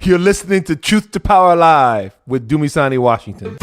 You're listening to Truth to Power Live with Dumisani Washington.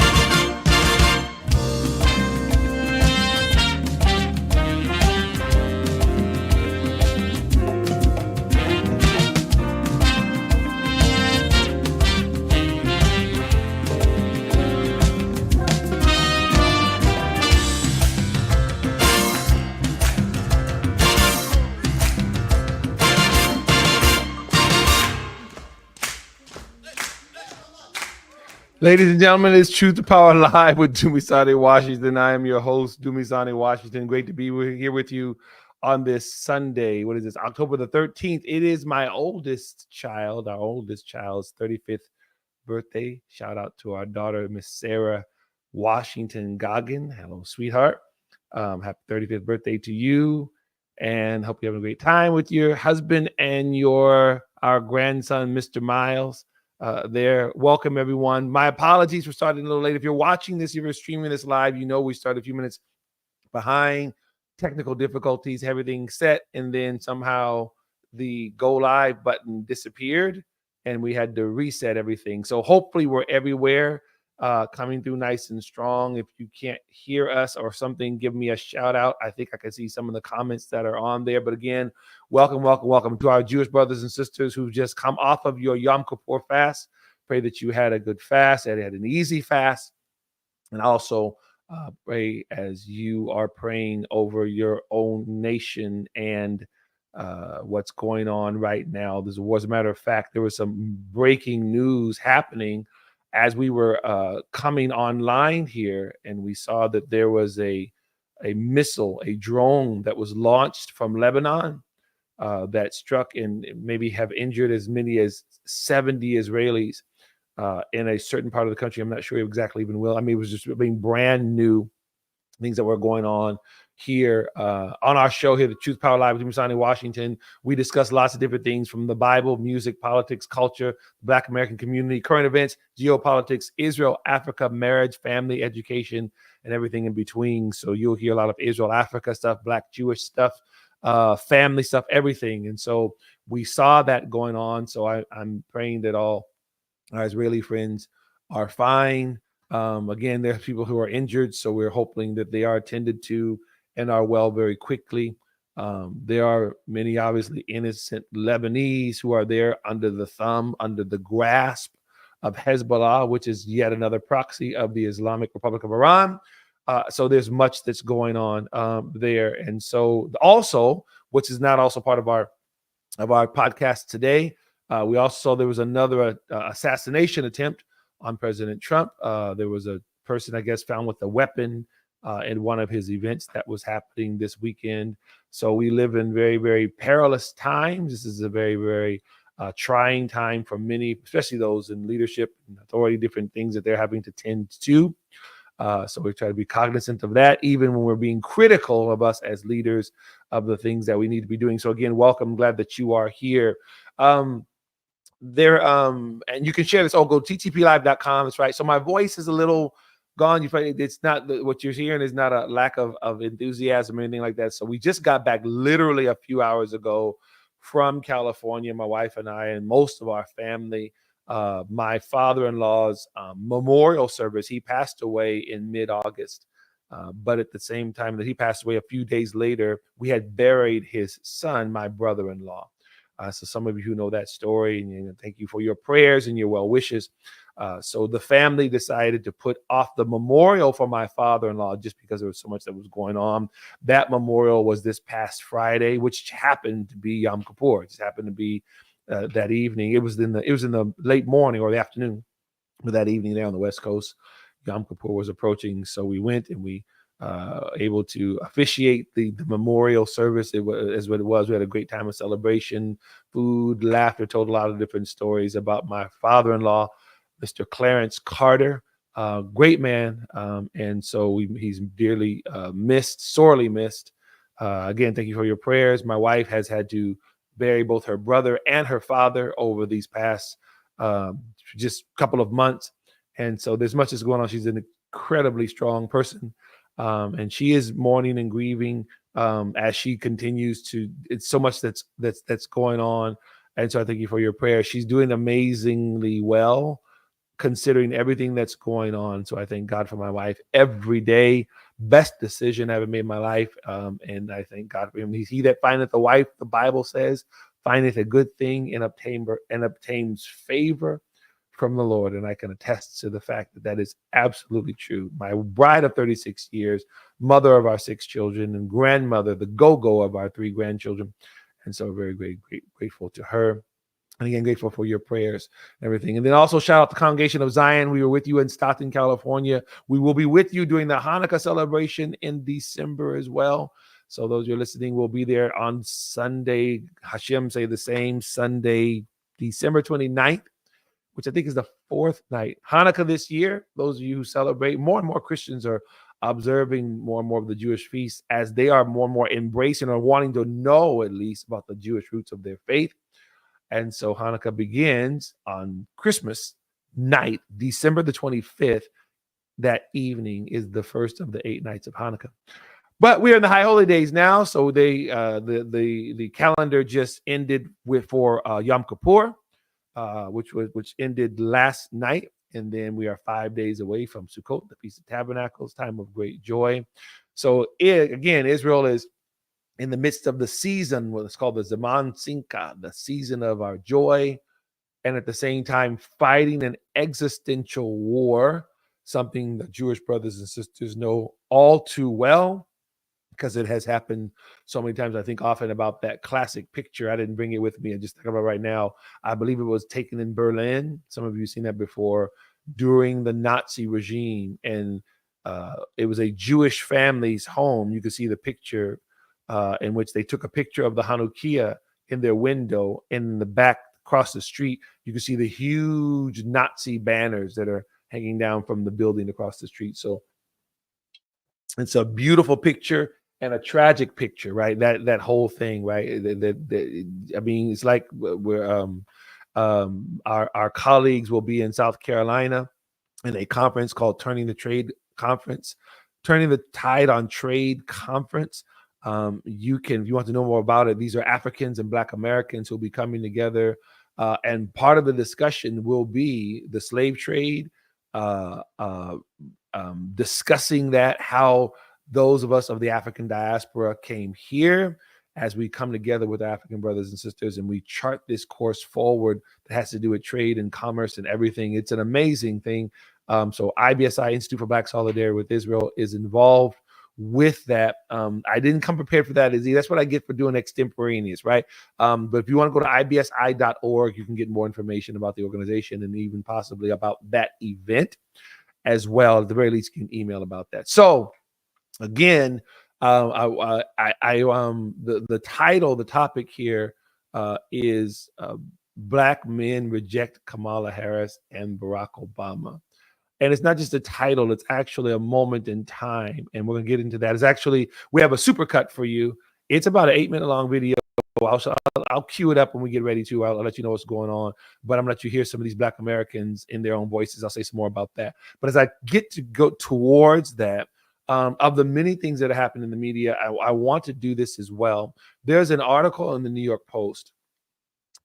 Ladies and gentlemen, it's Truth to Power Live with Dumisani Washington. I am your host, Dumisani Washington. Great to be here with you on this Sunday. What is this? October the 13th. It is my oldest child, our oldest child's 35th birthday. Shout out to our daughter, Miss Sarah Washington Goggin. Hello, sweetheart. Happy 35th birthday to you. And hope you're having a great time with your husband and our grandson, Mr. Miles. There. Welcome, everyone. My apologies for starting a little late. If you're watching this, if you're streaming this live, you know we started a few minutes behind. Technical difficulties, everything set, and then somehow the go live button disappeared, and we had to reset everything. So hopefully we're everywhere, coming through nice and strong. If you can't hear us or something, give me a shout out. I think I can see some of the comments that are on there. But again, welcome to our Jewish brothers and sisters who've just come off of your Yom Kippur fast. Pray that you had a good fast, that you had an easy fast. And also pray as you are praying over your own nation and what's going on right now. As a matter of fact, there was some breaking news happening as we were coming online here, and we saw that there was a missile, a drone that was launched from Lebanon that struck and maybe have injured as many as 70 Israelis in a certain part of the country. I'm not sure exactly even will. I mean, it was just being brand new things that were going on here on our show here, the Truth Power Live with Dumisani Washington. We discuss lots of different things from the Bible, music, politics, culture, Black American community, current events, geopolitics, Israel, Africa, marriage, family, education, and everything in between. So you'll hear a lot of Israel, Africa stuff, Black Jewish stuff, family stuff, everything. And so we saw that going on. So I'm praying that all our Israeli friends are fine. Again, there's people who are injured, so we're hoping that they are attended to and are well very quickly. There are many obviously innocent Lebanese who are there under the thumb, under the grasp of Hezbollah, which is yet another proxy of the Islamic Republic of Iran. So there's much that's going on there. And so also, which is not also part of our podcast today, we also saw there was another assassination attempt on President Trump. There was a person, I guess, found with a weapon in one of his events that was happening this weekend. So we live in very, very perilous times. This is a very, very trying time for many, especially those in leadership and authority, different things that they're having to tend to. So we try to be cognizant of that, even when we're being critical of us as leaders of the things that we need to be doing. So again, welcome. Glad that you are here. And you can share this. Go to ttplive.com. That's right. So my voice is a little gone. It's not what you're hearing is not a lack of enthusiasm or anything like that. So we just got back literally a few hours ago from California, my wife and I, and most of our family. My father-in-law's memorial service, he passed away in mid-August. But at the same time that he passed away, a few days later, we had buried his son, my brother-in-law. So some of you who know that story, and thank you for your prayers and your well wishes. So the family decided to put off the memorial for my father-in-law just because there was so much that was going on. That memorial was this past Friday, which happened to be Yom Kippur. It just happened to be that evening. It was in the late morning or the afternoon, but that evening there on the West Coast, Yom Kippur was approaching. So we went and we able to officiate the memorial service. It was what it was. We had a great time of celebration, food, laughter, told a lot of different stories about my father-in-law, Mr. Clarence Carter, great man. And so he's dearly missed, sorely missed. Again, thank you for your prayers. My wife has had to bury both her brother and her father over these past just couple of months. And so there's much that's going on. She's an incredibly strong person. And she is mourning and grieving as she continues to. It's so much that's going on And so I thank you for your prayer. She's doing amazingly well, considering everything that's going on. So I thank God for my wife every day. Best decision I ever made in my life. And I thank God for him. He's he that findeth a wife, the Bible says, findeth a good thing and obtains favor from the Lord. And I can attest to the fact that that is absolutely true. My bride of 36 years, mother of our 6 children, and grandmother, the go-go of our 3 grandchildren. And so very, very grateful to her. And again, grateful for your prayers and everything. And then also shout out the Congregation of Zion. We were with you in Stockton, California. We will be with you during the Hanukkah celebration in December as well. So those you're listening will be there on Sunday. Hashem say the same, Sunday, December 29th, which I think is the 4th night. Hanukkah this year, those of you who celebrate, more and more Christians are observing more and more of the Jewish feasts as they are more and more embracing or wanting to know at least about the Jewish roots of their faith. And so Hanukkah begins on Christmas night, December the 25th. That evening is the first of the 8 nights of Hanukkah. But we are in the high holy days now, so the calendar just ended for Yom Kippur, which ended last night, and then we are 5 days away from Sukkot, the Feast of Tabernacles, time of great joy. So again, Israel is in the midst of the season, what it's called the Zaman Simcha, the season of our joy, and at the same time fighting an existential war, something that Jewish brothers and sisters know all too well, because it has happened so many times. I think often about that classic picture. I didn't bring it with me. I just think about it right now. I believe it was taken in Berlin. Some of you have seen that before, during the Nazi regime. And it was a Jewish family's home. You can see the picture in which they took a picture of the Hanukkah in their window. In the back, across the street, you can see the huge Nazi banners that are hanging down from the building across the street. So it's a beautiful picture and a tragic picture, right? That whole thing, right? I mean, it's like we're our colleagues will be in South Carolina in a conference called Turning the Tide on Trade Conference. You can, if you want to know more about it, these are Africans and Black Americans who will be coming together. And part of the discussion will be the slave trade, discussing that, how those of us of the African diaspora came here as we come together with African brothers and sisters, and we chart this course forward that has to do with trade and commerce and everything. It's an amazing thing. So IBSI, Institute for Black Solidarity with Israel, is involved with that. I didn't come prepared for that, Izzy. That's what I get for doing extemporaneous, right? But if you want to go to ibsi.org, you can get more information about the organization and even possibly about that event as well. At the very least, you can email about that. So again, the title, the topic here is Black Men Reject Kamala Harris and Barack Obama. And it's not just a title, it's actually a moment in time. And we're going to get into that. It's actually, we have a supercut for you. It's about an 8-minute long video. I'll cue it up when we get ready to. I'll let you know what's going on. But I'm going to let you hear some of these Black Americans in their own voices. I'll say some more about that. But as I get to go towards that, of the many things that happen in the media, I want to do this as well. There's an article in the New York Post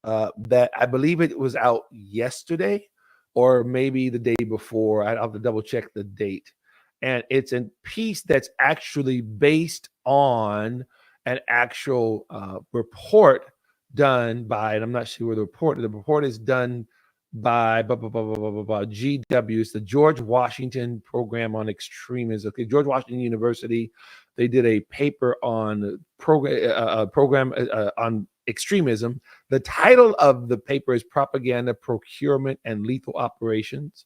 that I believe it was out yesterday or maybe the day before. I'll have to double check the date. And it's a piece that's actually based on an actual report done by, and I'm not sure where the report is done by GW. It's the George Washington Program on Extremism. Okay, George Washington University. They did a paper on program on extremism. The title of the paper is Propaganda, Procurement, and Lethal Operations: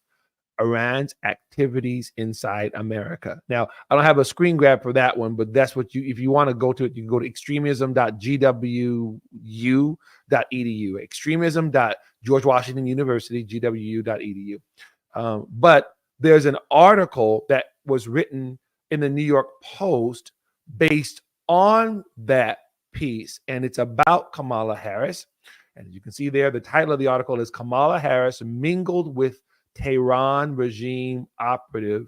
Iran's Activities Inside America. Now, I don't have a screen grab for that one, but that's what if you want to go to it, you can go to extremism.gwu.edu, extremism.George Washington University, GWU.edu. But there's an article that was written in the New York Post based on that piece, and it's about Kamala Harris. And as you can see there, the title of the article is Kamala Harris mingled with Tehran regime operative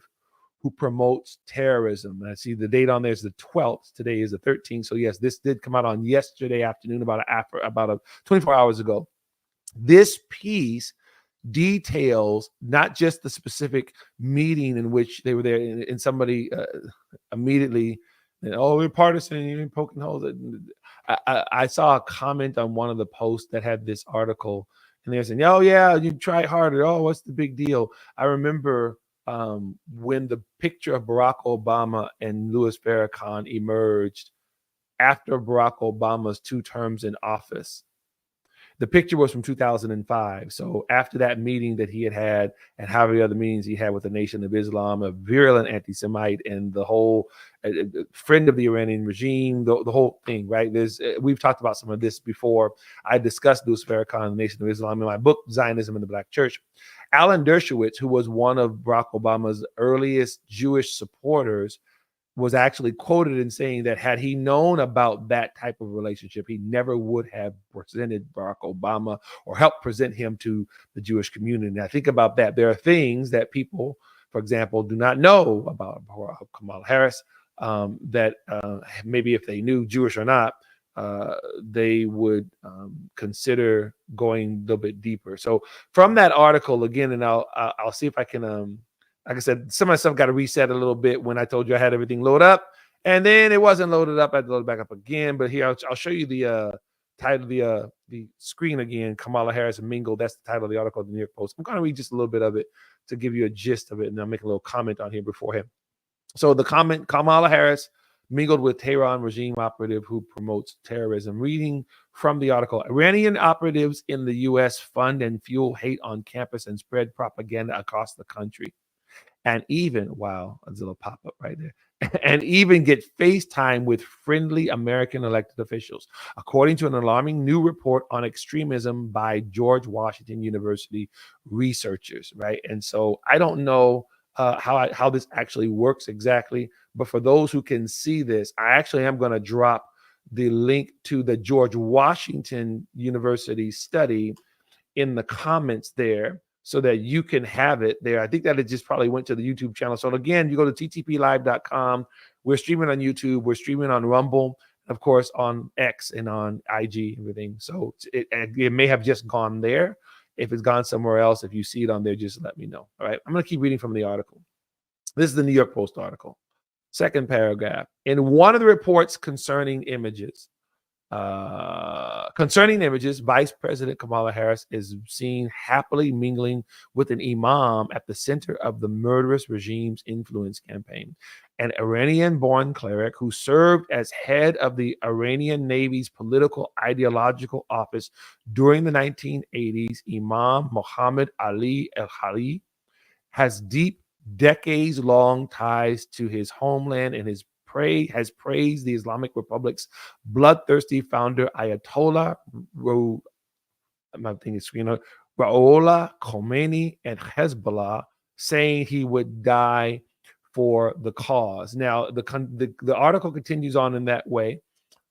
who promotes terrorism. I see the date on there is the 12th. Today is the 13th. So yes, this did come out on yesterday afternoon, about 24 hours ago. This piece details not just the specific meeting in which they were there, and somebody immediately, we're partisan, you're poking holes. I saw a comment on one of the posts that had this article, and they're saying, "Oh yeah, you try harder. Oh, what's the big deal?" I remember when the picture of Barack Obama and Louis Farrakhan emerged after Barack Obama's 2 terms in office. The picture was from 2005. So after that meeting that he had and how many other meetings he had with the Nation of Islam, a virulent anti-Semite, and the whole friend of the Iranian regime, the whole thing, right? We've talked about some of this before. I discussed Louis Farrakhan, the Nation of Islam, in my book, Zionism and the Black Church. Alan Dershowitz, who was one of Barack Obama's earliest Jewish supporters, was actually quoted in saying that had he known about that type of relationship, he never would have presented Barack Obama or helped present him to the Jewish community. And I think about that. There are things that people, for example, do not know about Kamala Harris that maybe if they knew, Jewish or not, they would consider going a little bit deeper. So from that article, again, and I'll see if I can like I said, some of my stuff got to reset a little bit when I told you I had everything loaded up, and then it wasn't loaded up. I had to load it back up again. But here, I'll show you the title, the screen again. Kamala Harris mingled. That's the title of the article of the New York Post. I'm going to read just a little bit of it to give you a gist of it, and I'll make a little comment on here beforehand. So the comment: Kamala Harris mingled with Tehran regime operative who promotes terrorism. Reading from the article: Iranian operatives in the U.S. fund and fuel hate on campus and spread propaganda across the country. And even, wow, a little pop-up right there, and even get FaceTime with friendly American elected officials, according to an alarming new report on extremism by George Washington University researchers, right? And so I don't know how this actually works exactly, but for those who can see this, I actually am going to drop the link to the George Washington University study in the comments there, so that you can have it there. I think that it just probably went to the YouTube channel. So again, you go to ttplive.com. We're streaming on YouTube. We're streaming on Rumble, of course, on X and on IG, everything. So it may have just gone there. If it's gone somewhere else, if you see it on there, just let me know. All right. I'm going to keep reading from the article. This is the New York Post article. Second paragraph. In one of the reports concerning images, Vice President Kamala Harris is seen happily mingling with an imam at the center of the murderous regime's influence campaign. An Iranian-born cleric who served as head of the Iranian Navy's political ideological office during the 1980s, Imam Mohammed Ali al-Hali, has deep, decades-long ties to his homeland and has praised the Islamic Republic's bloodthirsty founder Ayatollah Ruhollah Khomeini and Hezbollah, saying he would die for the cause. Now, the article continues on in that way,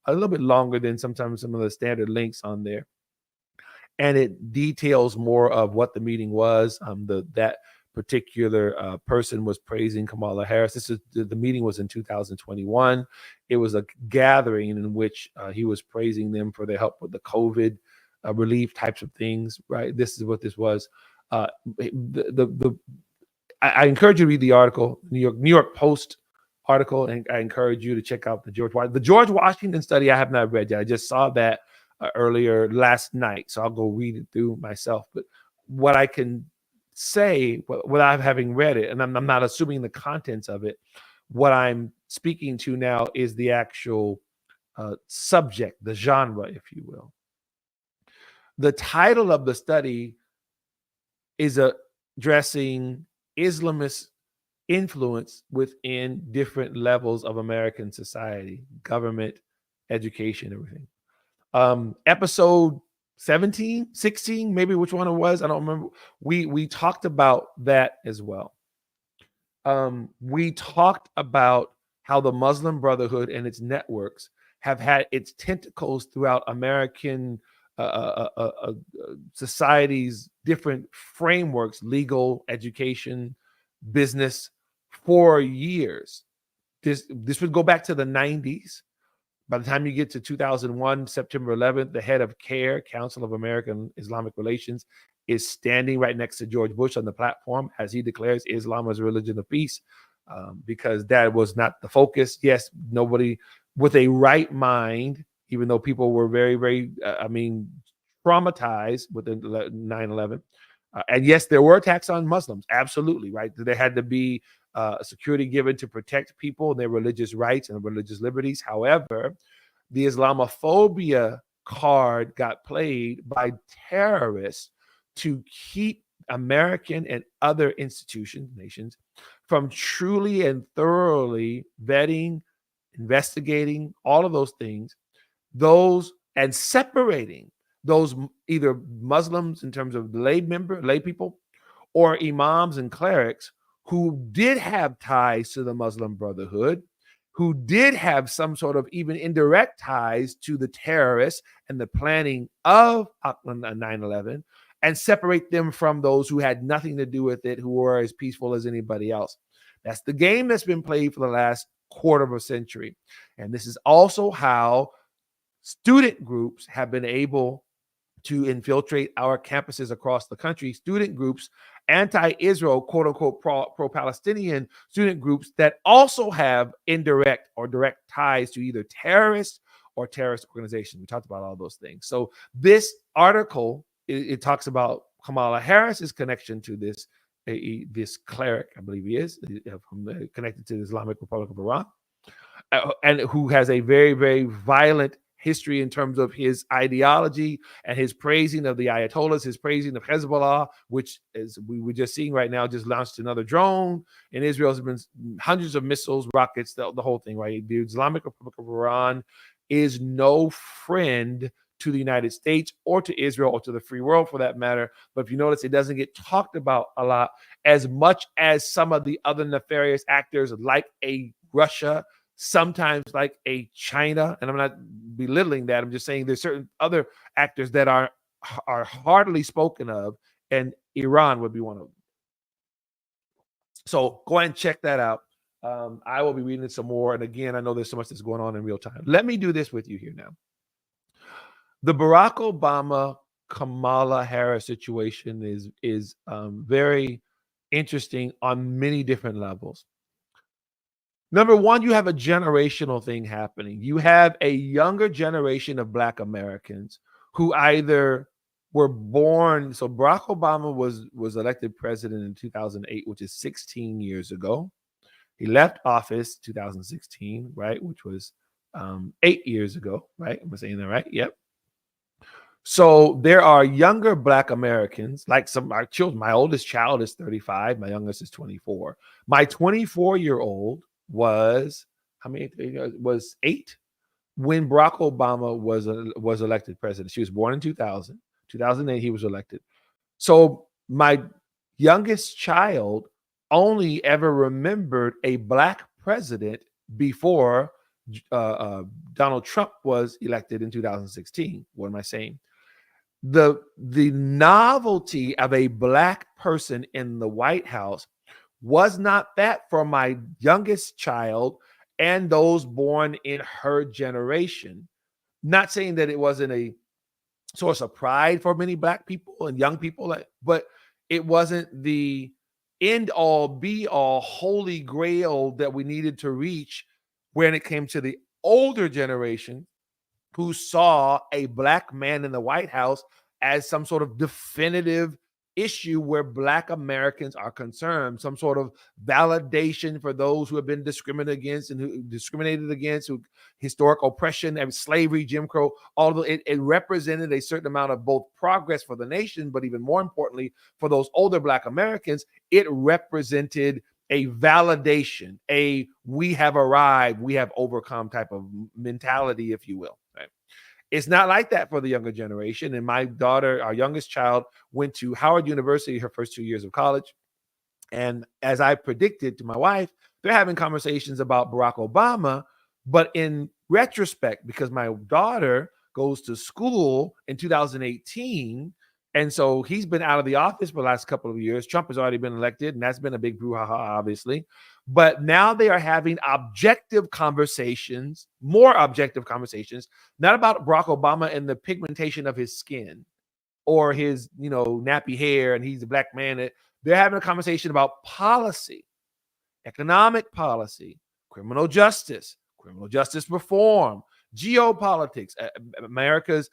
a little bit longer than sometimes some of the standard links on there, and it details more of what the meeting was. That particular person was praising Kamala Harris. The meeting was in 2021. It was a gathering in which he was praising them for their help with the COVID relief types of things, right? This is what this was. I encourage you to read the article, New York Post article, and I encourage you to check out the George Washington study. I have not read yet. I just saw that earlier last night, so I'll go read it through myself. But what I can say without having read it, and I'm not assuming the contents of it, what I'm speaking to now is the actual subject, the genre, if you will. The title of the study is addressing Islamist influence within different levels of American society, government, education, everything. Episode 17, 16, maybe which one it was, I don't remember. We talked about that as well. We talked about how the Muslim Brotherhood and its networks have had its tentacles throughout American society's different frameworks, legal, education, business, for years. This would go back to the 90s. By the time you get to 2001, September 11th, the head of CARE, Council of American Islamic Relations, is standing right next to George Bush on the platform as he declares Islam as a religion of peace, because that was not the focus. Yes, nobody with a right mind, even though people were very, very, traumatized with the 9/11. And yes, there were attacks on Muslims. Absolutely, right? There had to be security given to protect people and their religious rights and religious liberties. However, the Islamophobia card got played by terrorists to keep American and other institutions, nations, from truly and thoroughly vetting, investigating all of those things, and separating those either Muslims in terms of lay people, or imams and clerics who did have ties to the Muslim Brotherhood, who did have some sort of even indirect ties to the terrorists and the planning of 9/11, and separate them from those who had nothing to do with it, who were as peaceful as anybody else. That's the game that's been played for the last quarter of a century. And this is also how student groups have been able to infiltrate our campuses across the country. Student groups, anti-Israel, quote unquote, pro-Palestinian student groups that also have indirect or direct ties to either terrorists or terrorist organizations. We talked about all those things. So this article, it talks about Kamala Harris's connection to this cleric, I believe he is, connected to the Islamic Republic of Iran, and who has a very, very violent history in terms of his ideology and his praising of the Ayatollahs, his praising of Hezbollah, which, as we were just seeing right now, just launched another drone. In Israel, has been hundreds of missiles, rockets, the whole thing, right? The Islamic Republic of Iran is no friend to the United States or to Israel or to the free world for that matter. But if you notice, it doesn't get talked about a lot as much as some of the other nefarious actors like a Russia, sometimes like a China. And I'm not belittling that. I'm just saying there's certain other actors that are hardly spoken of, and Iran would be one of them. So go ahead and check that out. I will be reading it some more. And again, I know there's so much that's going on in real time. Let me do this with you here now. The Barack Obama Kamala Harris situation is very interesting on many different levels. Number one, you have a generational thing happening. You have a younger generation of Black Americans who either were born. So Barack Obama was elected president in 2008, which is 16 years ago. He left office 2016, right, which was 8 years ago, right? Am I saying that right? Yep. So there are younger Black Americans, like some of our children. My oldest child is 35. My youngest is 24. My 24-year-old was was 8 when Barack Obama was elected president. She was born in 2000. 2008, he was elected. So my youngest child only ever remembered a Black president before Donald Trump was elected in 2016. What am I saying? The novelty of a Black person in the White House was not that for my youngest child and those born in her generation. Not saying that it wasn't a source of pride for many Black people and young people, but it wasn't the end all be all holy grail that we needed to reach when it came to the older generation who saw a Black man in the White House as some sort of definitive issue where Black Americans are concerned, some sort of validation for those who have been discriminated against, who historic oppression and slavery, Jim Crow. Although it represented a certain amount of both progress for the nation, but even more importantly, for those older Black Americans, it represented a validation, we have arrived, we have overcome type of mentality, if you will. Right? It's not like that for the younger generation. And my daughter, our youngest child, went to Howard University her first 2 years of college. And as I predicted to my wife, they're having conversations about Barack Obama, but in retrospect, because my daughter goes to school in 2018, and so he's been out of the office for the last couple of years. Trump has already been elected, and that's been a big brouhaha, obviously. But now they are having objective conversations, more objective conversations, not about Barack Obama and the pigmentation of his skin or his, nappy hair and he's a black man. They're having a conversation about policy, economic policy, criminal justice reform, geopolitics, America's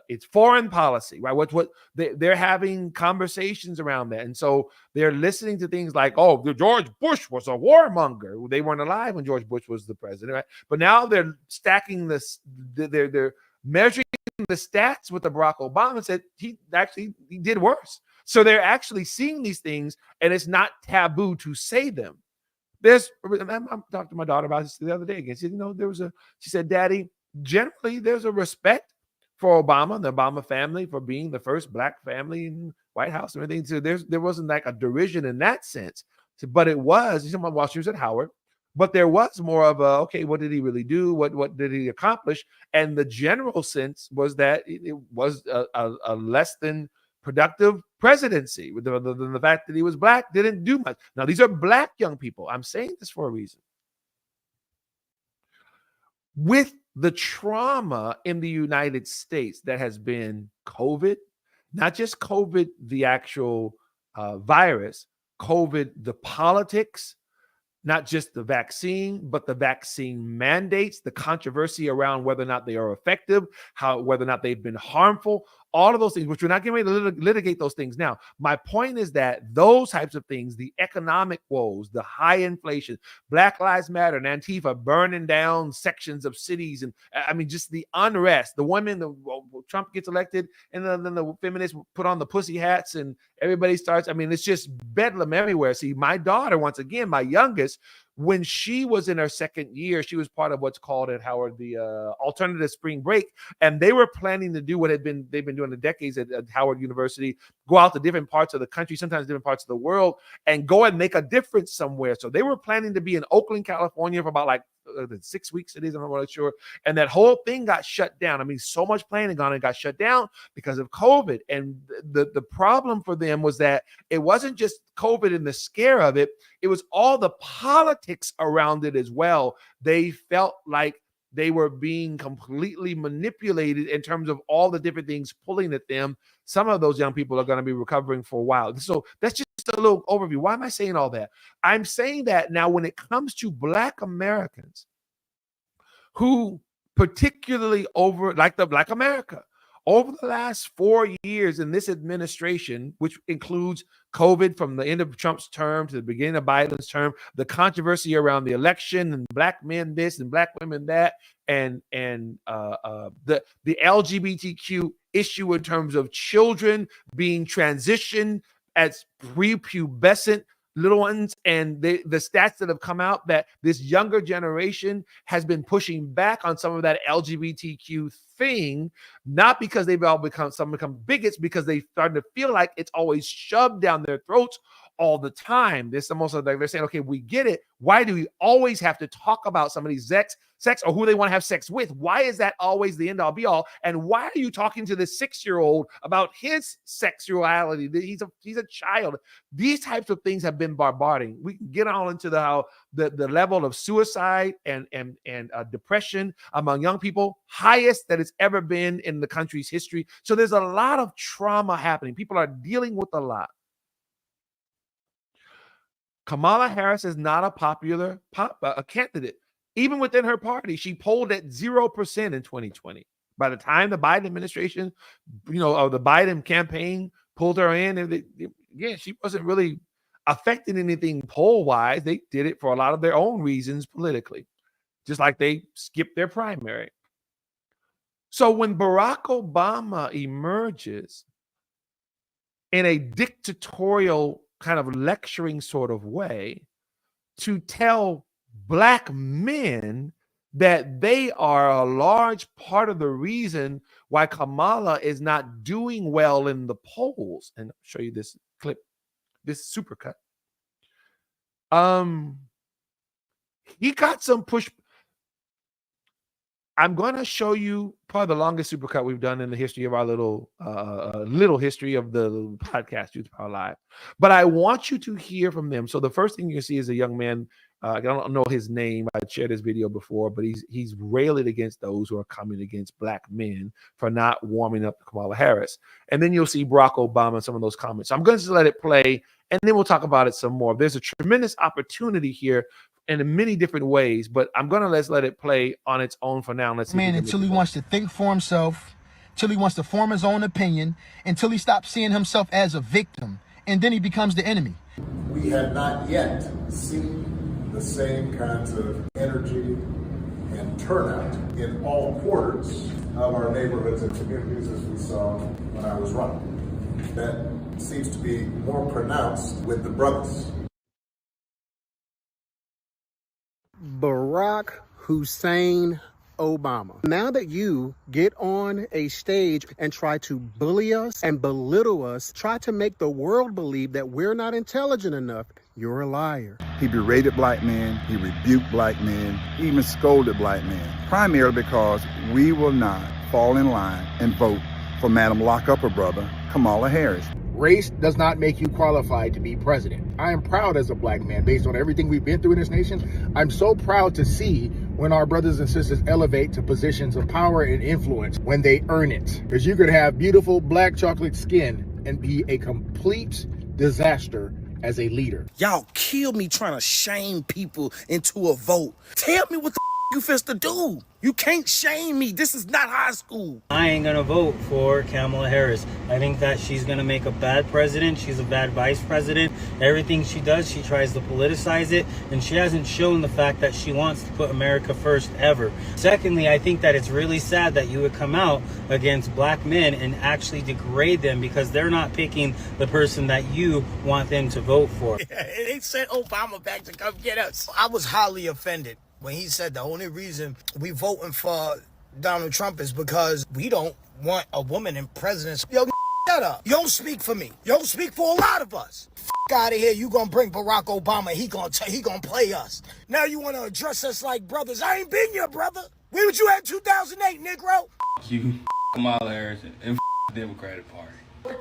it's foreign policy, right? What they're having conversations around that, and so they're listening to things like, "Oh, George Bush was a warmonger." They weren't alive when George Bush was the president, right? But now they're stacking this. They're measuring the stats with the Barack Obama and said he did worse. So they're actually seeing these things, and it's not taboo to say them. I talked to my daughter about this the other day again. She said, she said, Daddy, generally there's a respect for Obama and the Obama family for being the first black family in White House and everything. So there wasn't like a derision in that sense. But it was, while she was at Howard, but there was more of a, okay, what did he really do? What did he accomplish? And the general sense was that it was a less than productive presidency. With the fact that he was black didn't do much. Now, these are black young people. I'm saying this for a reason. With the trauma in the United States that has been COVID, not just COVID, the actual virus, COVID, the politics, not just the vaccine, but the vaccine mandates, the controversy around whether or not they are effective, whether or not they've been harmful, all of those things, which we're not getting ready to litigate those things now. My point is that those types of things, the economic woes, the high inflation, Black Lives Matter and Antifa burning down sections of cities, and just the unrest, the women, Trump gets elected, and then the feminists put on the pussy hats, and everybody starts, it's just bedlam everywhere. See, my daughter, once again, my youngest, when she was in her second year, she was part of what's called at Howard the alternative spring break, and they were planning to do what they've been doing for decades at Howard University, go out to different parts of the country, sometimes different parts of the world, and go and make a difference somewhere. So they were planning to be in Oakland, California for about 6 weeks. I'm not really sure, and that whole thing got shut down. So much planning on it got shut down because of COVID. And the problem for them was that it wasn't just COVID and the scare of it, it was all the politics around it as well. They felt like they were being completely manipulated in terms of all the different things pulling at them. Some of those young people are going to be recovering for a while. So that's just a little overview. Why am I saying all that? I'm saying that now when it comes to Black Americans who particularly like the Black America, over the last 4 years in this administration, which includes COVID from the end of Trump's term to the beginning of Biden's term, the controversy around the election and black men this and black women that, and the LGBTQ issue in terms of children being transitioned as prepubescent little ones, and the stats that have come out that this younger generation has been pushing back on some of that LGBTQ thing, not because they've all become bigots, because they started to feel like it's always shoved down their throats all the time. This almost like they're saying, okay, we get it. Why do we always have to talk about somebody's sex or who they want to have sex with? Why is that always the end all be all? And why are you talking to this 6-year-old about his sexuality? He's a child. These types of things have been barbaric. We can get all into the level of suicide and depression among young people, highest that it's ever been in the country's history. So there's a lot of trauma happening. People are dealing with a lot. Kamala Harris is not a popular candidate. Even within her party, she polled at 0% in 2020. By the time the Biden administration, or the Biden campaign pulled her in, she wasn't really affecting anything poll-wise. They did it for a lot of their own reasons politically, just like they skipped their primary. So when Barack Obama emerges in a dictatorial kind of lecturing sort of way to tell Black men that they are a large part of the reason why Kamala is not doing well in the polls. And I'll show you this clip, this supercut. He got some push. I'm going to show you probably the longest supercut we've done in the history of our little history of the podcast, Truth to Power Live. But I want you to hear from them. So the first thing you see is a young man. I don't know his name. I shared this video before, but he's railing against those who are coming against black men for not warming up to Kamala Harris. And then you'll see Barack Obama and some of those comments. So I'm going to just let it play, and then we'll talk about it some more. There's a tremendous opportunity here in many different ways, but I'm gonna let it play on its own for now. Let's see. Man, until he wants to think for himself, until he wants to form his own opinion, until he stops seeing himself as a victim, and then he becomes the enemy. We have not yet seen the same kinds of energy and turnout in all quarters of our neighborhoods and communities as we saw when I was running. That seems to be more pronounced with the brothers. Barack Hussein Obama. Now that you get on a stage and try to bully us and belittle us, try to make the world believe that we're not intelligent enough, you're a liar. He berated black men, he rebuked black men, he even scolded black men, primarily because we will not fall in line and vote for Madam Lock-Up-Her Brother, Kamala Harris. Race does not make you qualified to be president. I am proud as a black man, based on everything we've been through in this nation. I'm so proud to see when our brothers and sisters elevate to positions of power and influence when they earn it. Because you could have beautiful black chocolate skin and be a complete disaster as a leader. Y'all kill me trying to shame people into a vote. Tell me what the you fist to do. You can't shame me. This is not high school. I ain't gonna vote for Kamala Harris. I think that she's gonna make a bad president. She's a bad vice president. Everything she does, she tries to politicize it, and she hasn't shown the fact that she wants to put America first ever. Secondly, I think that it's really sad that you would come out against black men and actually degrade them because they're not picking the person that you want them to vote for. They sent Obama back to come get us. I was highly offended when he said the only reason we voting for Donald Trump is because we don't want a woman in presidency. Yo, shut up. You don't speak for me. You don't speak for a lot of us. Out of here. You gonna bring Barack Obama. He gonna play us. Now you want to address us like brothers. I ain't been your brother. Where was you at 2008, Negro? You, Kamala Harris, and the Democratic Party.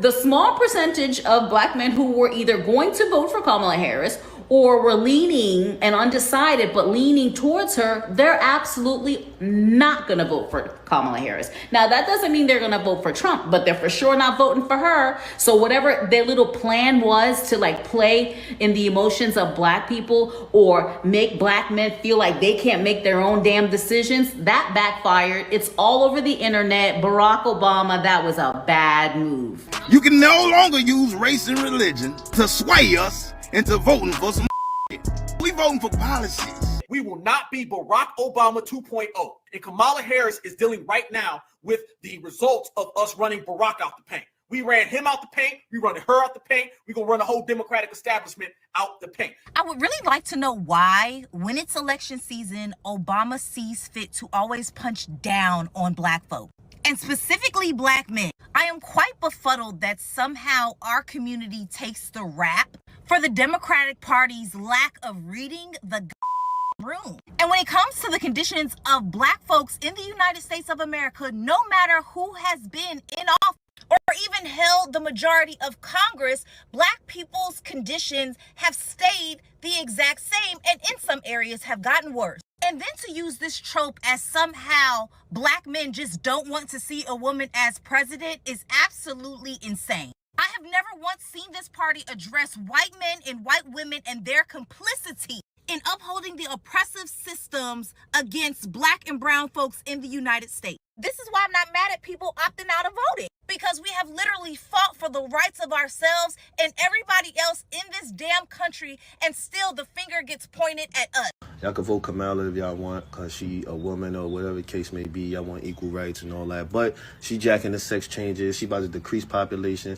The small percentage of black men who were either going to vote for Kamala Harris or were leaning and undecided but leaning towards her, they're absolutely not going to vote for Kamala Harris. Now, that doesn't mean they're going to vote for Trump, but they're for sure not voting for her. So whatever their little plan was to like play in the emotions of black people or make black men feel like they can't make their own damn decisions, that backfired. It's all over the internet. Barack Obama, that was a bad move. You can no longer use race and religion to sway us into voting for some shit. We voting for policies. We will not be Barack Obama 2.0. And Kamala Harris is dealing right now with the results of us running Barack out the paint. We ran him out the paint. We running her out the paint. We're going to run the whole Democratic establishment out the paint. I would really like to know why, when it's election season, Obama sees fit to always punch down on black folk, and specifically black men. I am quite befuddled that somehow our community takes the rap for the Democratic Party's lack of reading the room. And when it comes to the conditions of black folks in the United States of America, no matter who has been in office or even held the majority of Congress, black people's conditions have stayed the exact same and in some areas have gotten worse. And then to use this trope as somehow black men just don't want to see a woman as president is absolutely insane. I have never once seen this party address white men and white women and their complicity in upholding the oppressive systems against black and brown folks in the United States. This is why I'm not mad at people opting out of voting, because we have literally fought for the rights of ourselves and everybody else in this damn country, and still the finger gets pointed at us. Y'all can vote Kamala if y'all want, because she a woman or whatever the case may be. Y'all want equal rights and all that. But she jacking the sex changes. She about to decrease population.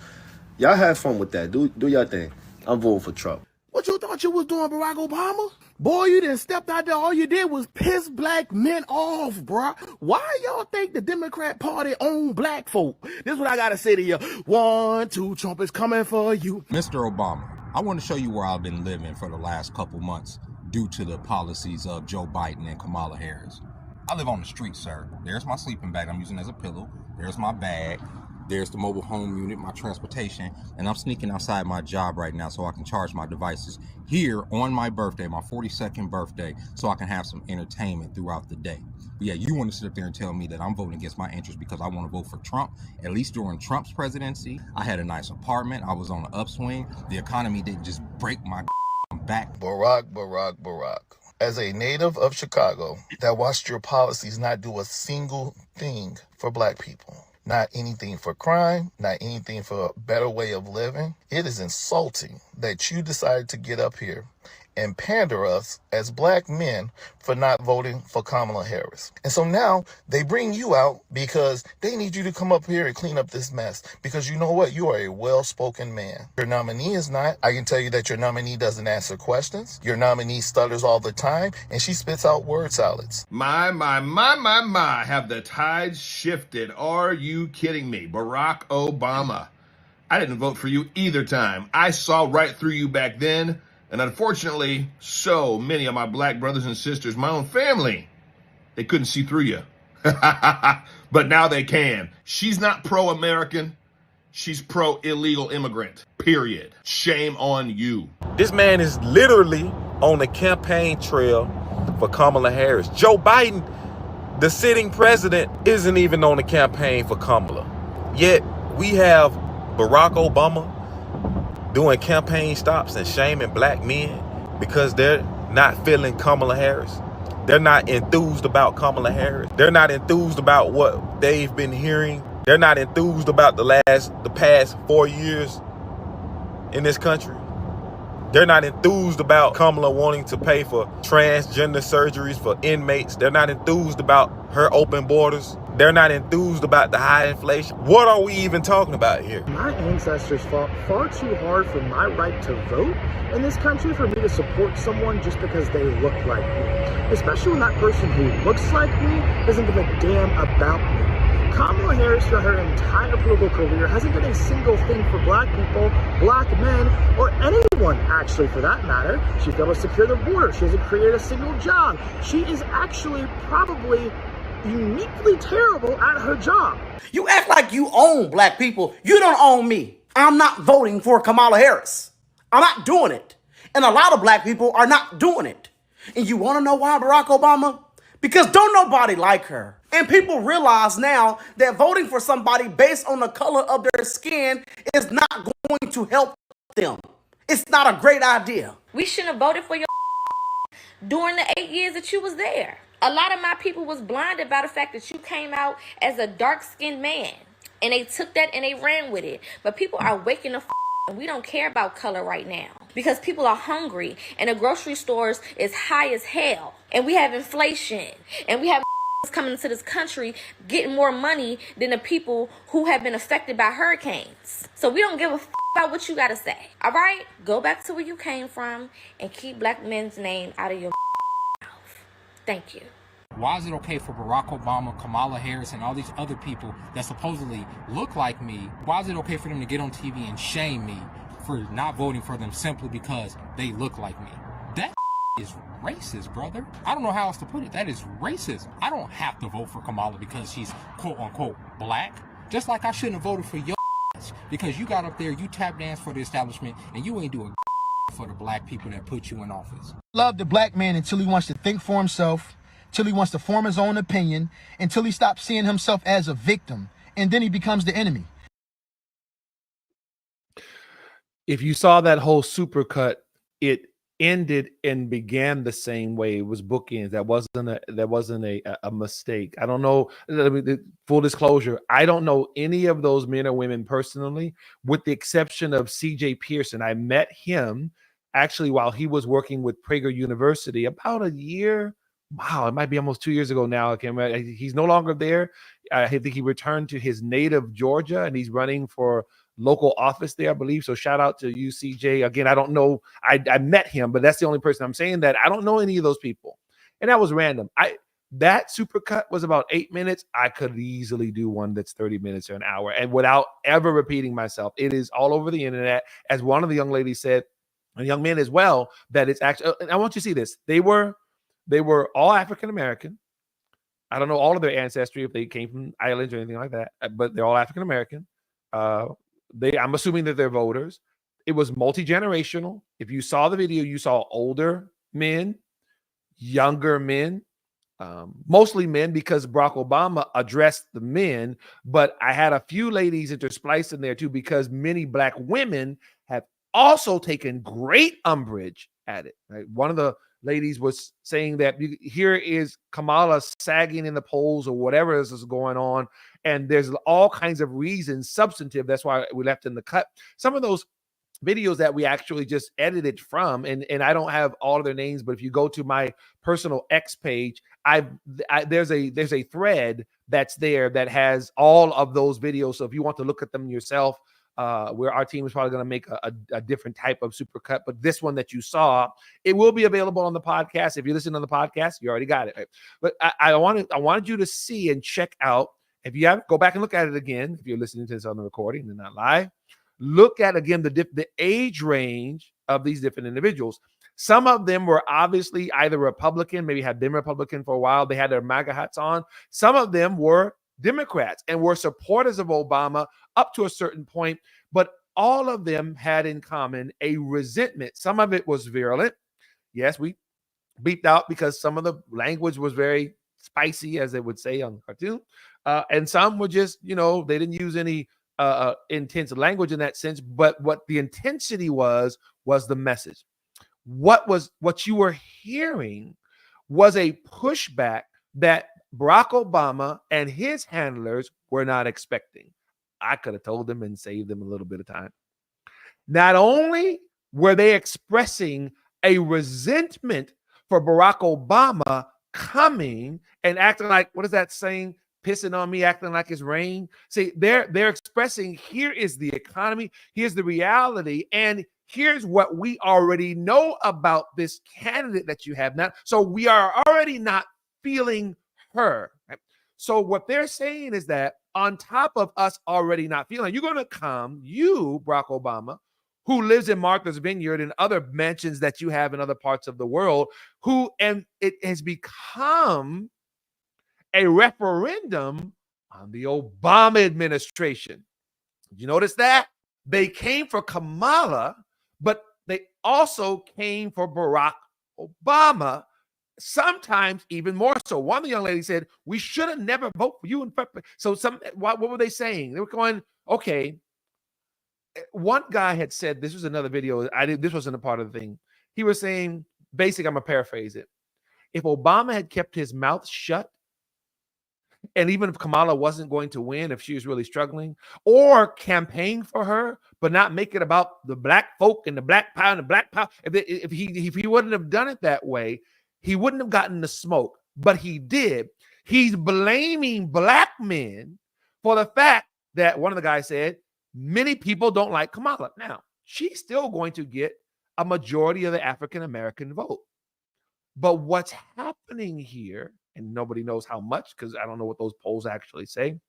Y'all have fun with that. Do y'all thing. I'm voting for Trump. What you thought you was doing, Barack Obama? Boy, you didn't step out there. All you did was piss black men off, bruh. Why y'all think the Democrat Party own black folk? This is what I gotta say to you. 1, 2, Trump is coming for you. Mr. Obama, I want to show you where I've been living for the last couple months due to the policies of Joe Biden and Kamala Harris. I live on the street, sir. There's my sleeping bag I'm using as a pillow. There's my bag. There's the mobile home unit, my transportation, and I'm sneaking outside my job right now so I can charge my devices here on my birthday, my 42nd birthday, so I can have some entertainment throughout the day. But yeah, you want to sit up there and tell me that I'm voting against my interests because I want to vote for Trump. At least during Trump's presidency, I had a nice apartment. I was on an upswing. The economy didn't just break my back. Barack. As a native of Chicago that watched your policies not do a single thing for black people, not anything for crime, not anything for a better way of living, it is insulting that you decided to get up here and pander us as black men for not voting for Kamala Harris. And so now they bring you out because they need you to come up here and clean up this mess. Because you know what? You are a well-spoken man. Your nominee is not. I can tell you that your nominee doesn't answer questions. Your nominee stutters all the time, and she spits out word salads. My, have the tides shifted? Are you kidding me? Barack Obama. I didn't vote for you either time. I saw right through you back then. And unfortunately, so many of my black brothers and sisters, my own family, they couldn't see through you. But now they can. She's not pro-American. She's pro-illegal immigrant, period. Shame on you. This man is literally on the campaign trail for Kamala Harris. Joe Biden, the sitting president, isn't even on the campaign for Kamala. Yet we have Barack Obama doing campaign stops and shaming black men because they're not feeling Kamala Harris. They're not enthused about Kamala Harris. They're not enthused about what they've been hearing. They're not enthused about the past 4 years in this country. They're not enthused about Kamala wanting to pay for transgender surgeries for inmates. They're not enthused about her open borders. They're not enthused about the high inflation. What are we even talking about here? My ancestors fought far too hard for my right to vote in this country for me to support someone just because they look like me. Especially when that person who looks like me doesn't give a damn about me. Kamala Harris, throughout her entire political career, hasn't done a single thing for black people, black men, or anyone, actually, for that matter. She failed to secure the border. She hasn't created a single job. She is actually probably uniquely terrible at her job. You act like you own black people. You don't own me. I'm not voting for Kamala Harris. I'm not doing it. And a lot of black people are not doing it. And you want to know why, Barack Obama? Because don't nobody like her. And people realize now that voting for somebody based on the color of their skin is not going to help them. It's not a great idea. We shouldn't have voted for your during the 8 years that you was there. A lot of my people was blinded by the fact that you came out as a dark-skinned man. And they took that and they ran with it. But people are waking up and we don't care about color right now. Because people are hungry and the grocery stores is high as hell. And we have inflation. And we have coming into this country getting more money than the people who have been affected by hurricanes. So we don't give a about what you gotta say. All right? Go back to where you came from and keep black men's name out of your mouth. Thank you. Why is it okay for Barack Obama, Kamala Harris, and all these other people that supposedly look like me, why is it okay for them to get on TV and shame me for not voting for them simply because they look like me? That is racist, brother. I don't know how else to put it. That is racism. I don't have to vote for Kamala because she's quote-unquote black. Just like I shouldn't have voted for your because you got up there, you tap dance for the establishment, and you ain't doing for the black people that put you in office. Love the black man until he wants to think for himself, till he wants to form his own opinion, until he stops seeing himself as a victim, and then he becomes the enemy. If you saw that whole supercut, it ended and began the same way. It was bookends. That wasn't a mistake. I don't know. Full disclosure, I don't know any of those men or women personally, with the exception of C.J. Pearson. I met him actually while he was working with Prager University about a year. Wow, it might be almost 2 years ago now. I can't remember. He's no longer there. I think he returned to his native Georgia, and he's running for local office there, I believe. So shout out to you, CJ. Again, I don't know. I met him, but that's the only person I'm saying that. I don't know any of those people. And that was random. That supercut was about 8 minutes. I could easily do one that's 30 minutes or an hour, and without ever repeating myself. It is all over the internet. As one of the young ladies said, and young men as well, that it's actually, and I want you to see this. They were all African-American. I don't know all of their ancestry if they came from islands or anything like that, but they're all African American. I'm assuming that they're voters. It was multi-generational. If you saw the video, you saw older men, younger men, mostly men because Barack Obama addressed the men, but I had a few ladies interspliced in there too because many Black women have also taken great umbrage at it. Right? One of the ladies was saying that here is Kamala sagging in the polls or whatever is going on, and there's all kinds of reasons, substantive. That's why we left in the cut. Some of those videos that we actually just edited from, and I don't have all of their names, but if you go to my personal X page, there's a thread that's there that has all of those videos. So if you want to look at them yourself, where our team is probably going to make a different type of supercut, but this one that you saw, it will be available on the podcast. If you listen on the podcast, you already got it. Right? But I wanted you to see and check out. If you have, go back and look at it again. If you're listening to this on the recording and not live, look at again the age range of these different individuals. Some of them were obviously either Republican, maybe had been Republican for a while. They had their MAGA hats on. Some of them were Democrats and were supporters of Obama up to a certain point, but all of them had in common a resentment. Some of it was virulent. Yes, we beeped out because some of the language was very spicy, as they would say on the cartoon. And some were just, they didn't use any intense language in that sense, but what the intensity was the message. What you were hearing was a pushback that Barack Obama and his handlers were not expecting. I could have told them and saved them a little bit of time. Not only were they expressing a resentment for Barack Obama coming and acting like, what is that saying? Pissing on me, acting like it's rain. See, they're expressing, here is the economy, here's the reality, and here's what we already know about this candidate that you have now. So we are already not feeling her. Right? So what they're saying is that on top of us already not feeling, you're going to come, you, Barack Obama, who lives in Martha's Vineyard and other mansions that you have in other parts of the world, and it has become a referendum on the Obama administration. Did you notice that? They came for Kamala, but they also came for Barack Obama, sometimes even more so. One of the young ladies said, we should have never voted for you. So what were they saying? They were going, okay. One guy had said, this was another video. This wasn't a part of the thing. He was saying, basically, I'm going to paraphrase it. If Obama had kept his mouth shut, and even if Kamala wasn't going to win, if she was really struggling, or campaign for her, but not make it about the Black folk and the Black power and the Black power, if he wouldn't have done it that way, he wouldn't have gotten the smoke. But he did. He's blaming Black men for the fact that, one of the guys said, many people don't like Kamala. Now, she's still going to get a majority of the African-American vote. But what's happening here, and nobody knows how much because I don't know what those polls actually say,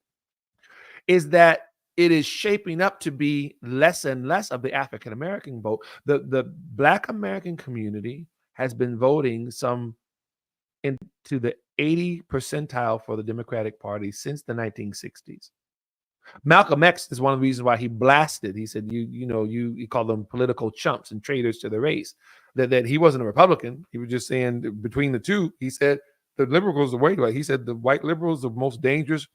is that it is shaping up to be less and less of the African-American vote. The Black American community has been voting into the 80 percentile for the Democratic Party since the 1960s. Malcolm X is one of the reasons why he blasted. He said, you call them political chumps and traitors to the race. That he wasn't a Republican. He was just saying between the two, he said the liberals are way. He said the white liberals are the most dangerous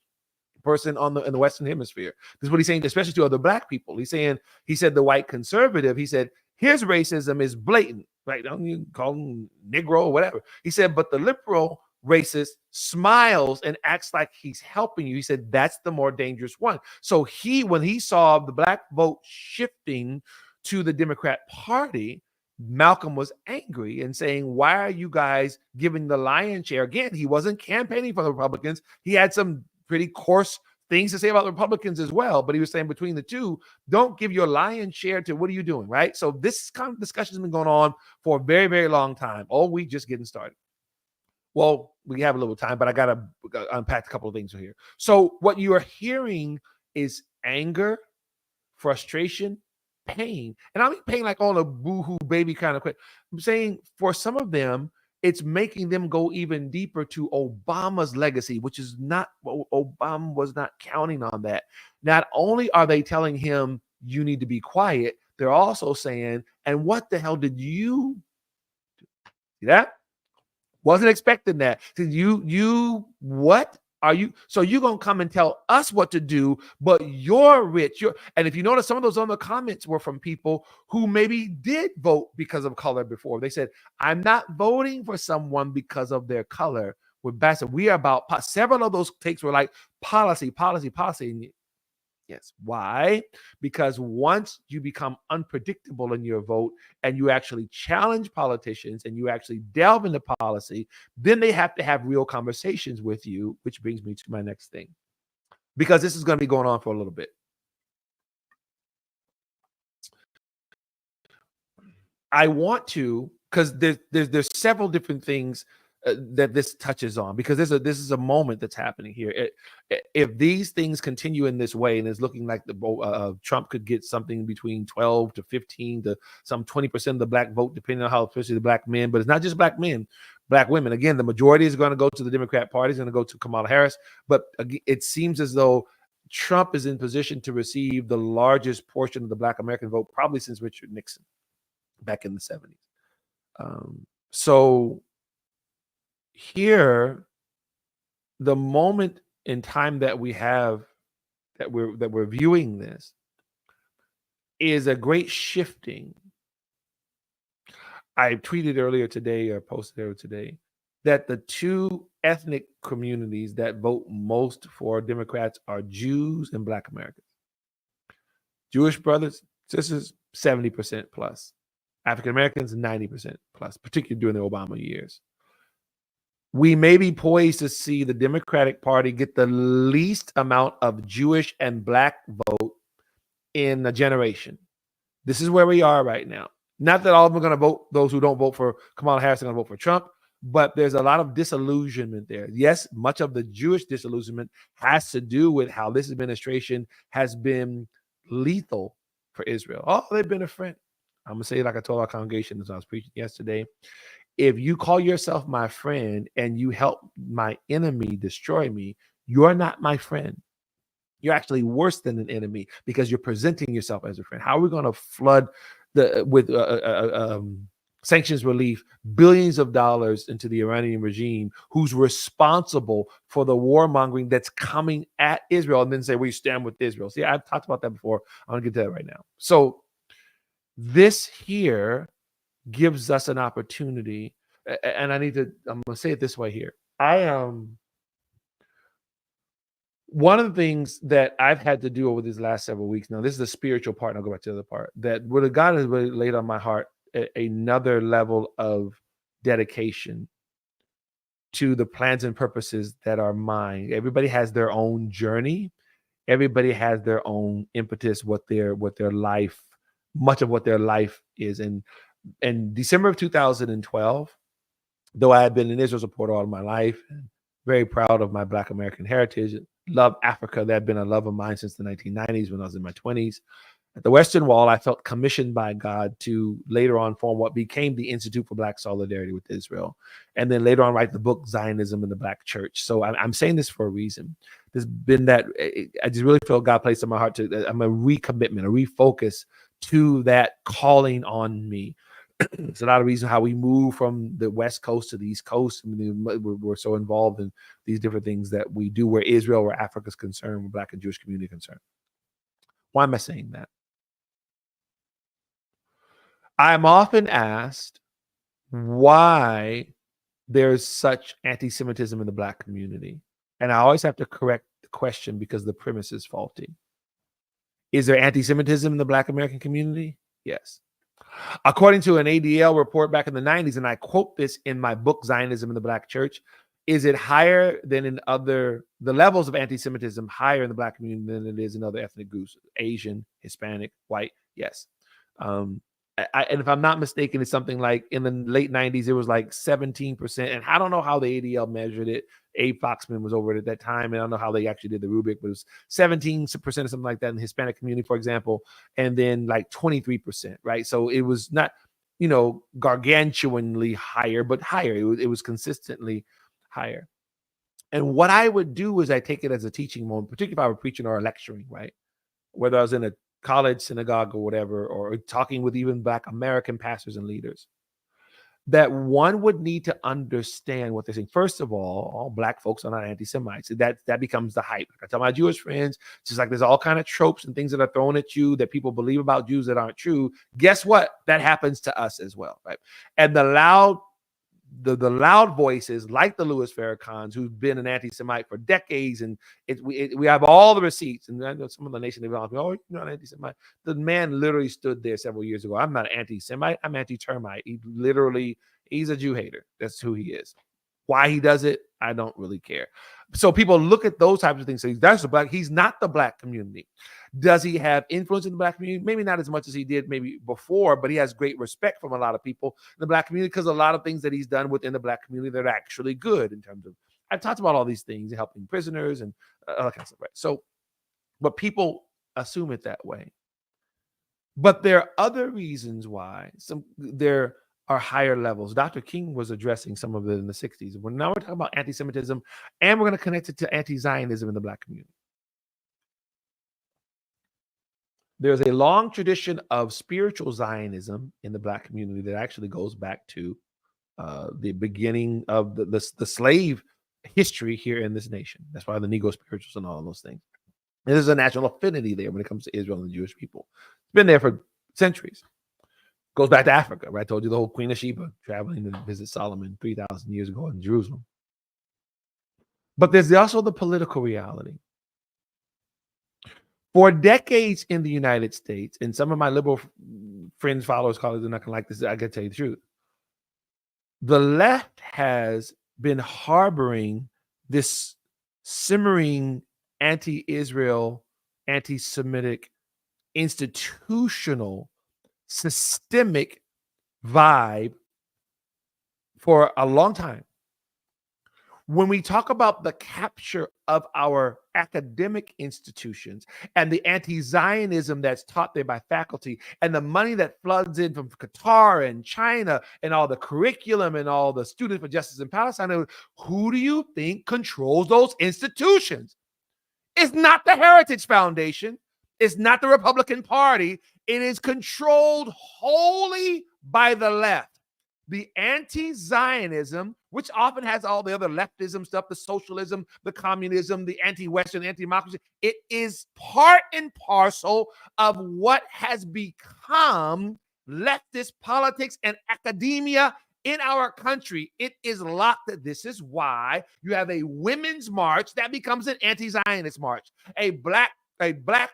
person in the Western Hemisphere. This is what he's saying, especially to other Black people. He said the white conservative, he said his racism is blatant, right? Don't you call him Negro or whatever. He said, but the liberal racist smiles and acts like he's helping you. He said that's the more dangerous one. So when he saw the Black vote shifting to the Democrat Party, Malcolm was angry and saying, why are you guys giving the lion's share? Again, he wasn't campaigning for the Republicans. He had some pretty coarse things to say about the Republicans as well, but he was saying between the two, don't give your lion's share to what are you doing, right? So this kind of discussion has been going on for a very, very long time. All week just getting started. Well, we have a little time, but I got to unpack a couple of things here. So what you are hearing is anger, frustration, pain. And I mean pain like all a boo-hoo baby kind of quick. I'm saying for some of them, it's making them go even deeper to Obama's legacy, which is not, Obama was not counting on that. Not only are they telling him you need to be quiet, they're also saying, and what the hell did you do? See that? Wasn't expecting that. You what are you? So you're gonna come and tell us what to do, but you're rich. And if you notice, some of those other comments were from people who maybe did vote because of color before. They said, "I'm not voting for someone because of their color." With Bassett, we are about several of those takes were like policy, policy, policy. Yes. Why? Because once you become unpredictable in your vote and you actually challenge politicians and you actually delve into policy, then they have to have real conversations with you, which brings me to my next thing. Because this is going to be going on for a little bit. I want to, because there's several different things that this touches on, because this is a moment that's happening here. If these things continue in this way, and it's looking like the Trump could get something between 12 to 15 to some 20% of the black vote, depending on how, especially the black men, but it's not just black men, black women. Again, the majority is going to go to the Democrat Party, is going to go to Kamala Harris, but it seems as though Trump is in position to receive the largest portion of the black American vote, probably since Richard Nixon back in the 70s. So here, the moment in time that we have that we're viewing this is a great shifting. I tweeted earlier today, or posted earlier today, that the two ethnic communities that vote most for Democrats are Jews and Black Americans. Jewish brothers, sisters, 70% plus. African Americans, 90% plus, particularly during the Obama years. We may be poised to see the Democratic Party get the least amount of Jewish and Black vote in a generation. This is where we are right now. Not that all of them are going to vote, those who don't vote for Kamala Harris are going to vote for Trump, but there's a lot of disillusionment there. Yes, much of the Jewish disillusionment has to do with how this administration has been lethal for Israel. Oh, they've been a friend. I'm going to say it like I told our congregation as I was preaching yesterday. If you call yourself my friend and you help my enemy destroy me, you're not my friend. You're actually worse than an enemy because you're presenting yourself as a friend. How are we going to flood with sanctions relief billions of dollars into the Iranian regime, who's responsible for the warmongering that's coming at Israel, and then say we stand with Israel? See, I've talked about that before. I'm going to get to that right now. So this here gives us an opportunity, and I'm going to say it this way here. One of the things that I've had to do over these last several weeks, now this is the spiritual part, and I'll go back to the other part, that what God has really laid on my heart, another level of dedication to the plans and purposes that are mine. Everybody has their own journey. Everybody has their own impetus, what their life, much of what their life is. And in December of 2012, though I had been an Israel supporter all of my life, and very proud of my Black American heritage, love Africa. That had been a love of mine since the 1990s when I was in my 20s. At the Western Wall, I felt commissioned by God to later on form what became the Institute for Black Solidarity with Israel, and then later on write the book Zionism in the Black Church. So I'm saying this for a reason. There's been that, I just really feel God placed in my heart I'm a recommitment, a refocus to that calling on me. It's a lot of reasons how we move from the West Coast to the East Coast. I mean, we're so involved in these different things that we do, where Israel, where Africa is concerned, where Black and Jewish community is concerned. Why am I saying that? I'm often asked why there's such anti-Semitism in the Black community. And I always have to correct the question because the premise is faulty. Is there anti-Semitism in the Black American community? Yes. According to an ADL report back in the 90s, and I quote this in my book, Zionism in the Black Church, is it higher than in the levels of anti-Semitism higher in the Black community than it is in other ethnic groups, Asian, Hispanic, white? Yes. And if I'm not mistaken, it's something like in the late 90s, it was like 17%. And I don't know how the ADL measured it. Abe Foxman was over it at that time. And I don't know how they actually did the rubric, but it was 17% or something like that in the Hispanic community, for example. And then like 23%, right? So it was not, gargantuanly higher, but higher. It was consistently higher. And what I would do is I take it as a teaching moment, particularly if I were preaching or lecturing, right? Whether I was in a college, synagogue, or whatever, or talking with even Black American pastors and leaders, that one would need to understand what they're saying. First of all Black folks are not anti-Semites. That becomes the hype. I tell my Jewish friends, just like there's all kind of tropes and things that are thrown at you that people believe about Jews that aren't true. Guess what? That happens to us as well, right? And the loud voices like the Louis Farrakhan's, who's been an anti-Semite for decades, and we have all the receipts. And I know some of the nation, they've all, oh, you're not anti-Semite. The man literally stood there several years ago. I'm not anti-Semite. I'm anti-termite. He's a Jew hater. That's who he is. Why he does it, I don't really care. So people look at those types of things. Say that's the Black. He's not the Black community. Does he have influence in the Black community? Maybe not as much as he did maybe before, but he has great respect from a lot of people in the Black community because a lot of things that he's done within the Black community that are actually good in terms of, I've talked about all these things, helping prisoners and all that kind of stuff, right? So, but people assume it that way. But there are other reasons why there are higher levels. Dr. King was addressing some of it in the 60s. Now we're talking about anti-Semitism, and we're going to connect it to anti-Zionism in the Black community. There's a long tradition of spiritual Zionism in the Black community that actually goes back to the beginning of the slave history here in this nation. That's why the Negro spirituals and all of those things. And there's a national affinity there when it comes to Israel and the Jewish people. It's been there for centuries. Goes back to Africa, right? I told you the whole Queen of Sheba traveling to visit Solomon 3,000 years ago in Jerusalem. But there's also the political reality. For decades in the United States, and some of my liberal friends, followers, colleagues are not going to like this, I got to tell you the truth. The left has been harboring this simmering anti-Israel, anti-Semitic, institutional, systemic vibe for a long time. When we talk about the capture of our academic institutions and the anti-Zionism that's taught there by faculty and the money that floods in from Qatar and China and all the curriculum and all the Students for Justice in Palestine, who do you think controls those institutions? It's not the Heritage Foundation. It's not the Republican Party. It is controlled wholly by the left. The anti-Zionism, which often has all the other leftism stuff, the socialism, the communism, the anti-Western, anti-democracy, it is part and parcel of what has become leftist politics and academia in our country. It is locked. This is why you have a women's march that becomes an anti-Zionist march, a Black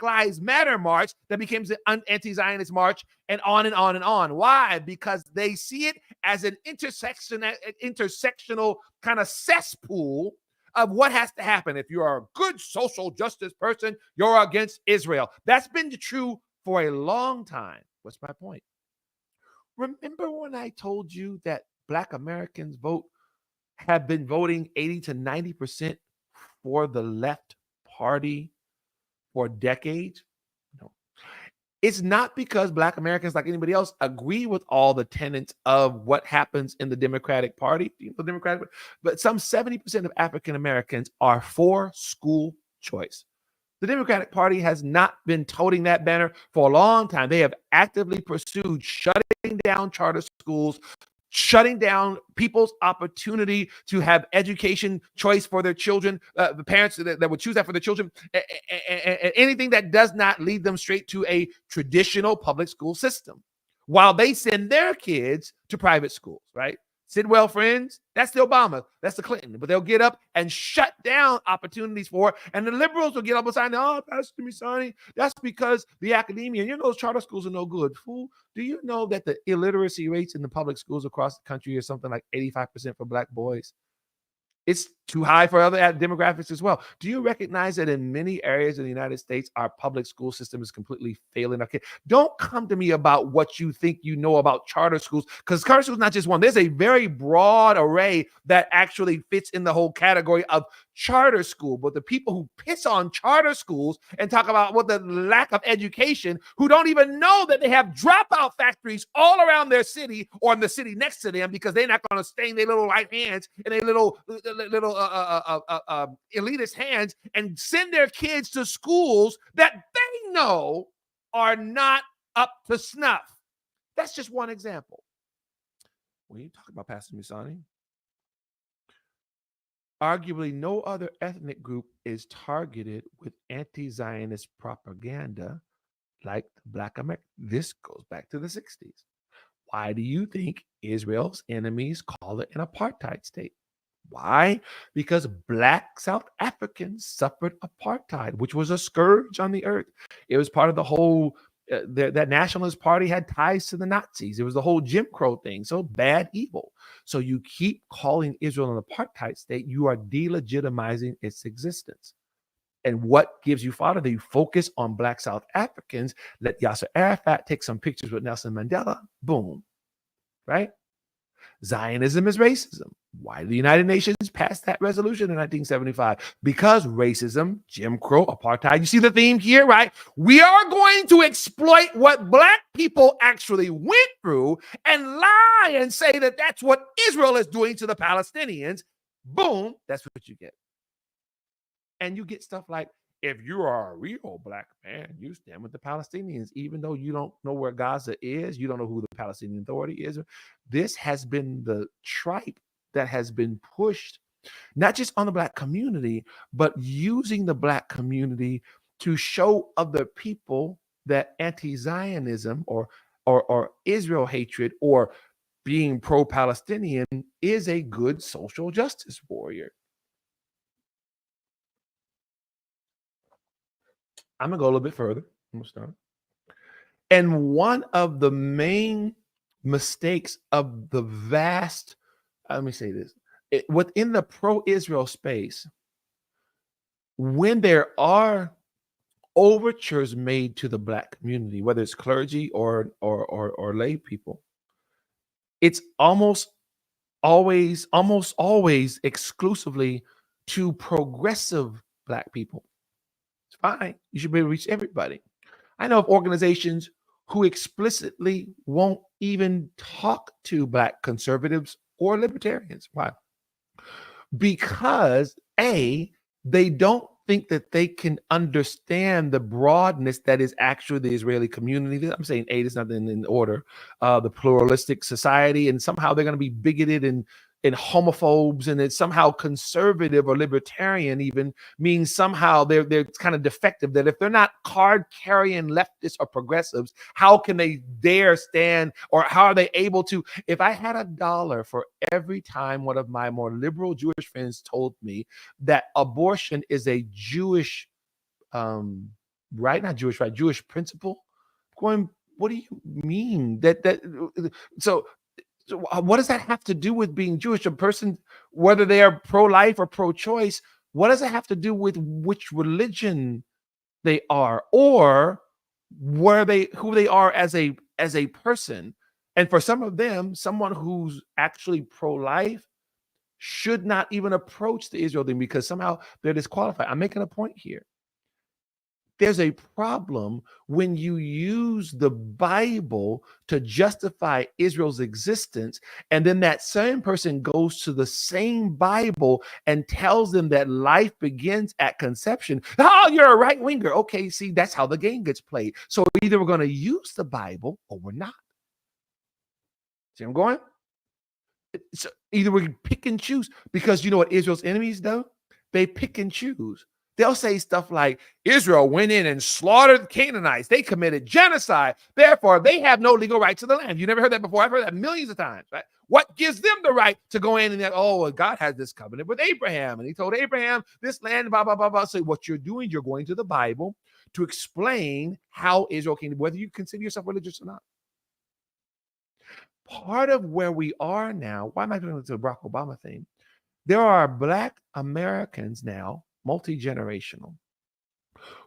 Lives Matter march that becomes an anti-Zionist march, and on and on and on. Why? Because they see it as an intersectional kind of cesspool of what has to happen. If you are a good social justice person, you're against Israel. That's been true for a long time. What's my point? Remember when I told you that Black Americans have been voting 80 to 90% for the left party for decades? No. It's not because Black Americans, like anybody else, agree with all the tenets of what happens in the Democratic Party, but some 70% of African Americans are for school choice. The Democratic Party has not been toting that banner for a long time. They have actively pursued shutting down charter schools, shutting down people's opportunity to have education choice for their children, the parents that would choose that for their children, and anything that does not lead them straight to a traditional public school system, while they send their kids to private schools, right? Sidwell friends, that's the Obama, that's the Clinton, but they'll get up and shut down opportunities for it, and the liberals will get up and say, oh, Pastor Misani, that's because the academia, those charter schools are no good. Fool, do you know that the illiteracy rates in the public schools across the country are something like 85% for Black boys? It's too high for other demographics as well. Do you recognize that in many areas of the United States, our public school system is completely failing our kids? Don't come to me about what you think you know about charter schools, because charter schools is not just one. There's a very broad array that actually fits in the whole category of charter school, but the people who piss on charter schools and talk about what the lack of education, who don't even know that they have dropout factories all around their city or in the city next to them because they're not going to stain their little right hands and their little elitist hands and send their kids to schools that they know are not up to snuff. That's just one example. When you talk about Pastor Musani, arguably no other ethnic group is targeted with anti-Zionist propaganda like Black America. This goes back to the 60s. Why do you think Israel's enemies call it an apartheid state? Why? Because Black South Africans suffered apartheid, which was a scourge on the earth. It was part of the whole, that nationalist party had ties to the Nazis. It was the whole Jim Crow thing. So bad, evil. So you keep calling Israel an apartheid state, you are delegitimizing its existence. And what gives you fodder? That you focus on Black South Africans, let Yasser Arafat take some pictures with Nelson Mandela, boom, right? Zionism is racism. Why did the United Nations pass that resolution in 1975? Because racism, Jim Crow, apartheid. You see the theme here, right? We are going to exploit what Black people actually went through and lie and say that that's what Israel is doing to the Palestinians. Boom, that's what you get. And you get stuff like, if you are a real Black man, you stand with the Palestinians, even though you don't know where Gaza is, you don't know who the Palestinian Authority is. This has been the tripe that has been pushed, not just on the Black community, but using the Black community to show other people that anti-Zionism or Israel hatred or being pro-Palestinian is a good social justice warrior. I'm going to go a little bit further. I'm going to start. And one of the main mistakes of the vast, let me say this, within the pro-Israel space, when there are overtures made to the Black community, whether it's clergy or lay people, it's almost always exclusively to progressive Black people. It's fine. You should be able to reach everybody. I know of organizations who explicitly won't even talk to Black conservatives or libertarians. Why? Because A, they don't think that they can understand the broadness that is actually the Israeli community. I'm saying A, there's nothing in order. The pluralistic society, and somehow they're going to be bigoted and homophobes, and it's somehow conservative or libertarian even means somehow they're kind of defective, that if they're not card-carrying leftists or progressives, how can they dare stand, or how are they able to? If I had $1 for every time one of my more liberal Jewish friends told me that abortion is a Jewish right, not Jewish right, Jewish principle, going, what do you mean? So what does that have to do with being Jewish? A person, whether they are pro-life or pro-choice, what does it have to do with which religion they are, or who they are as a person? And for some of them, someone who's actually pro-life should not even approach the Israel thing because somehow they're disqualified. I'm making a point here. There's a problem when you use the Bible to justify Israel's existence, and then that same person goes to the same Bible and tells them that life begins at conception. Oh, you're a right winger. Okay, see, that's how the game gets played. So either we're going to use the Bible or we're not. See where I'm going? So either we pick and choose, because you know what Israel's enemies do? They pick and choose. They'll say stuff like, Israel went in and slaughtered the Canaanites. They committed genocide. Therefore, they have no legal right to the land. You never heard that before. I've heard that millions of times, right? What gives them the right to go in and that, well, God has this covenant with Abraham, and he told Abraham this land, blah, blah, blah, blah. So what you're doing, you're going to the Bible to explain how Israel came, whether you consider yourself religious or not. Part of where we are now, why am I doing the Barack Obama thing? There are Black Americans now, multi-generational,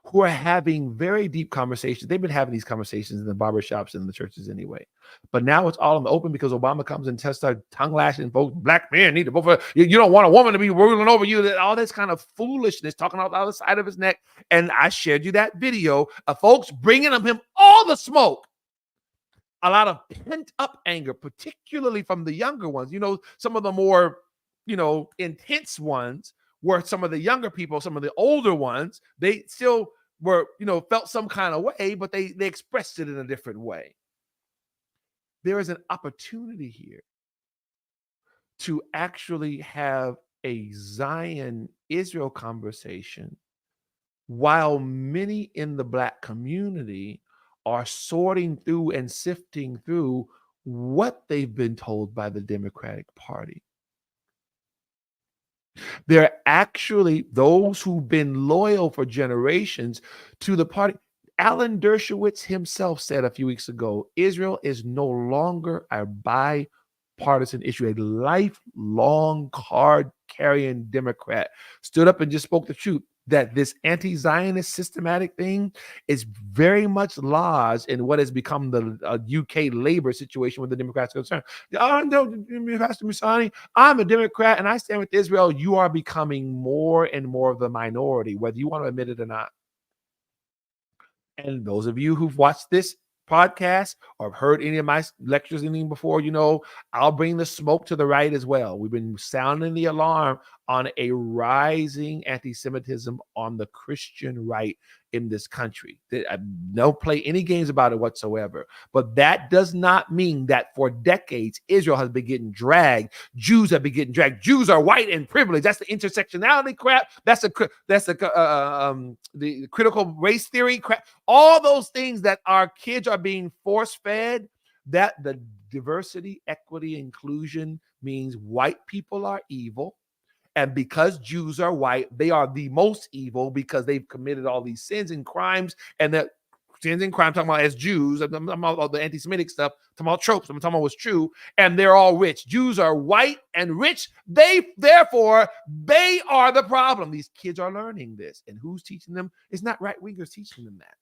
who are having very deep conversations. They've been having these conversations in the barbershops and the churches anyway. But now it's all in the open because Obama comes and starts tongue lashing folks. Black men need to vote for you. Don't want a woman to be ruling over you. All this kind of foolishness, talking out the other side of his neck. And I shared you that video of folks bringing him all the smoke. A lot of pent up anger, particularly from the younger ones. Some of the more, intense ones were some of the younger people, some of the older ones. They still were, felt some kind of way, but they expressed it in a different way. There is an opportunity here to actually have a Zion-Israel conversation while many in the Black community are sorting through and sifting through what they've been told by the Democratic Party. They're actually those who've been loyal for generations to the party. Alan Dershowitz himself said a few weeks ago, Israel is no longer a bipartisan issue. A lifelong card-carrying Democrat stood up and just spoke the truth that this anti-Zionist systematic thing is very much lodged in what has become the UK labor situation with the Democrats are concerned. Oh, no, Pastor Musani, I'm a Democrat and I stand with Israel. You are becoming more and more of the minority, whether you want to admit it or not. And those of you who've watched this podcast or have heard any of my lectures anything before, I'll bring the smoke to the right as well. We've been sounding the alarm on a rising anti-Semitism on the Christian right in this country. I don't play any games about it whatsoever. But that does not mean that for decades, Israel has been getting dragged. Jews have been getting dragged. Jews are white and privileged. That's the intersectionality crap. That's the critical race theory crap. All those things that our kids are being force-fed, that the diversity, equity, inclusion means white people are evil. And because Jews are white, they are the most evil because they've committed all these sins and crimes. And that sins and crimes, talking about as Jews, I'm talking about the anti-Semitic stuff, talking about tropes, I'm talking about what's true. And they're all rich. Jews are white and rich. Therefore, they are the problem. These kids are learning this. And who's teaching them? It's not right-wingers teaching them that.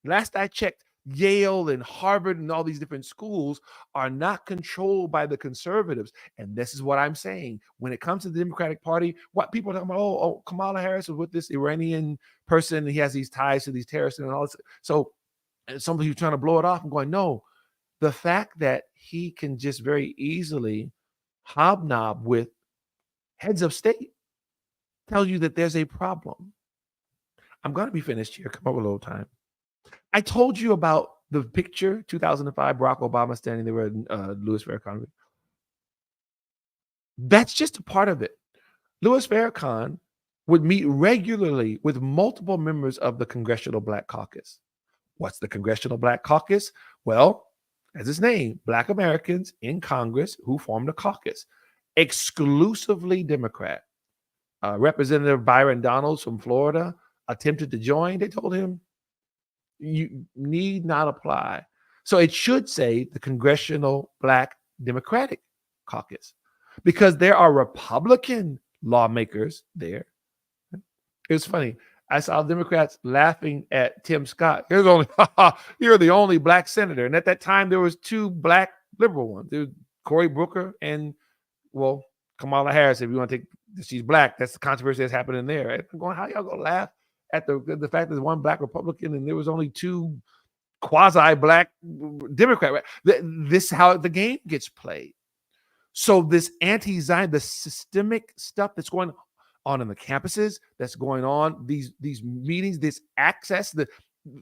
Last I checked, Yale and Harvard and all these different schools are not controlled by the conservatives. And this is what I'm saying. When it comes to the Democratic Party, what people are talking about, Kamala Harris was with this Iranian person, and he has these ties to these terrorists and all this. So somebody who's trying to blow it off, I'm going, no. The fact that he can just very easily hobnob with heads of state tells you that there's a problem. I'm going to be finished here. Come up with a little time. I told you about the picture, 2005, Barack Obama standing there in Louis Farrakhan. That's just a part of it. Louis Farrakhan would meet regularly with multiple members of the Congressional Black Caucus. What's the Congressional Black Caucus? Well, as its name, Black Americans in Congress who formed a caucus, exclusively Democrat. Representative Byron Donalds from Florida attempted to join. They told him, you need not apply. So it should say the Congressional Black Democratic Caucus, because there are Republican lawmakers there. It was funny. I saw Democrats laughing at Tim Scott. You're the only Black senator. And at that time, there was two Black liberal ones. There was Cory Booker and, well, Kamala Harris. If you want to take, she's Black. That's the controversy that's happening there. I'm going, how y'all gonna laugh at the fact that there's one Black Republican and there was only two quasi-Black Democrat? Right? This is how the game gets played. So this anti-Zion, the systemic stuff that's going on in the campuses, that's going on, these meetings, this access,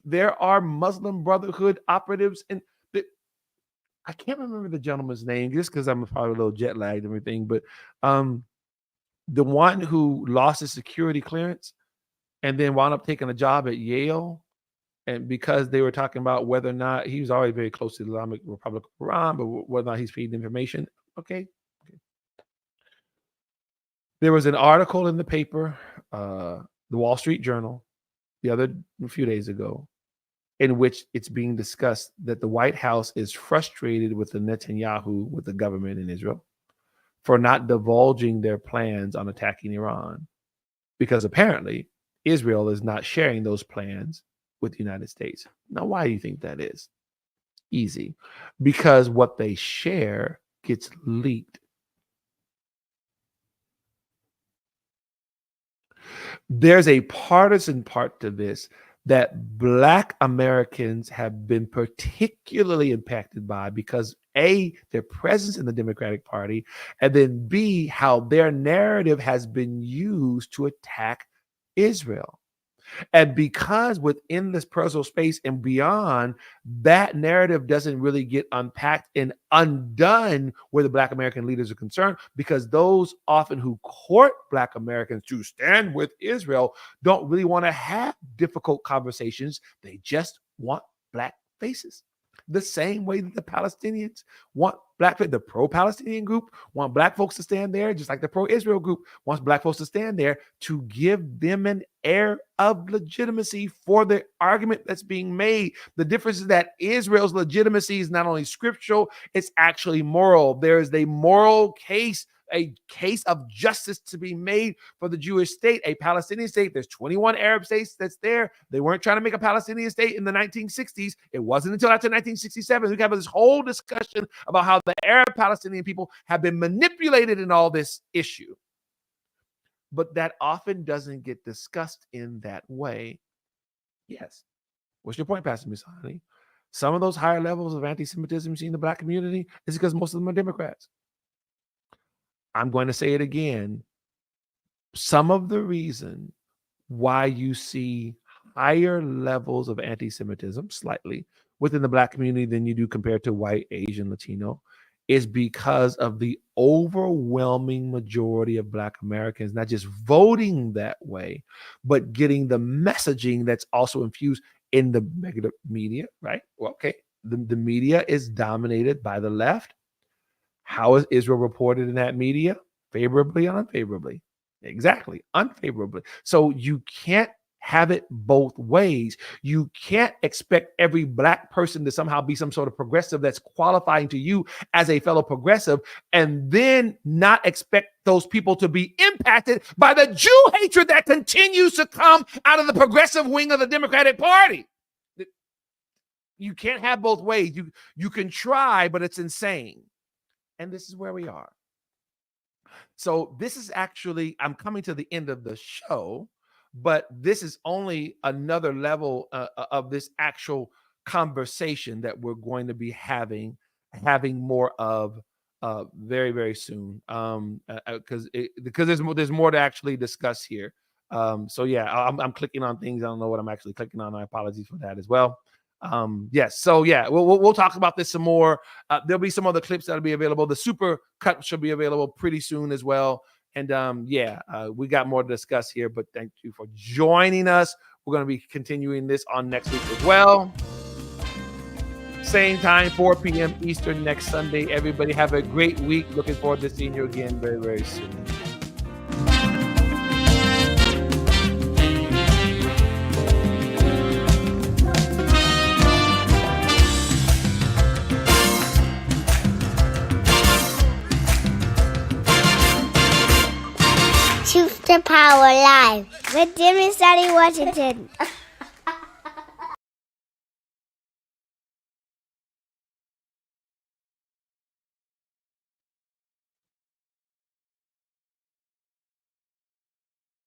there are Muslim Brotherhood operatives, and I can't remember the gentleman's name just because I'm probably a little jet lagged and everything, but the one who lost his security clearance and then wound up taking a job at Yale, and because they were talking about whether or not he was already very close to the Islamic Republic of Iran, but whether or not he's feeding information. Okay. There was an article in the paper, the Wall Street Journal, a few days ago, in which it's being discussed that the White House is frustrated with the Netanyahu, with the government in Israel, for not divulging their plans on attacking Iran. Because apparently Israel is not sharing those plans with the United States. Now, why do you think that is? Easy. Because what they share gets leaked. There's a partisan part to this that Black Americans have been particularly impacted by because A, their presence in the Democratic Party, and then B, how their narrative has been used to attack Israel. And because within this personal space and beyond, that narrative doesn't really get unpacked and undone where the Black American leaders are concerned, because those often who court Black Americans to stand with Israel don't really want to have difficult conversations. They just want Black faces. The same way that the Palestinians want the pro-Palestinian group want Black folks to stand there, just like the pro-Israel group wants Black folks to stand there to give them an air of legitimacy for the argument that's being made. The difference is that Israel's legitimacy is not only scriptural, it's actually moral. There is a moral case, a case of justice to be made for the Jewish state, a Palestinian state. There's 21 Arab states that's there. They weren't trying to make a Palestinian state in the 1960s. It wasn't until after 1967 we have this whole discussion about how the Arab Palestinian people have been manipulated in all this issue. But that often doesn't get discussed in that way. Yes. What's your point, Pastor Misani? Some of those higher levels of anti-Semitism you see in the Black community is because most of them are Democrats. I'm going to say it again. Some of the reason why you see higher levels of anti-Semitism slightly within the Black community than you do compared to white, Asian, Latino is because of the overwhelming majority of Black Americans not just voting that way, but getting the messaging that's also infused in the media, right? Well, okay, the media is dominated by the left. How is Israel reported in that media? Favorably or unfavorably? Exactly, unfavorably. So you can't have it both ways. You can't expect every Black person to somehow be some sort of progressive that's qualifying to you as a fellow progressive, and then not expect those people to be impacted by the Jew hatred that continues to come out of the progressive wing of the Democratic Party. You can't have both ways. You can try, but it's insane. And this is where we are. So this is actually, I'm coming to the end of the show, but this is only another level of this actual conversation that we're going to be having more of very, very soon. Because there's more to actually discuss here. So yeah, I'm clicking on things. I don't know what I'm actually clicking on. My apologies for that as well. Yes. So yeah, we'll talk about this some more. There'll be some other clips that'll be available. The super cut should be available pretty soon as well. And we got more to discuss here, but thank you for joining us. We're going to be continuing this on next week as well. Same time, 4 p.m. Eastern next Sunday. Everybody have a great week. Looking forward to seeing you again very, very soon. Truth to Power Live with Jimmy Study Washington.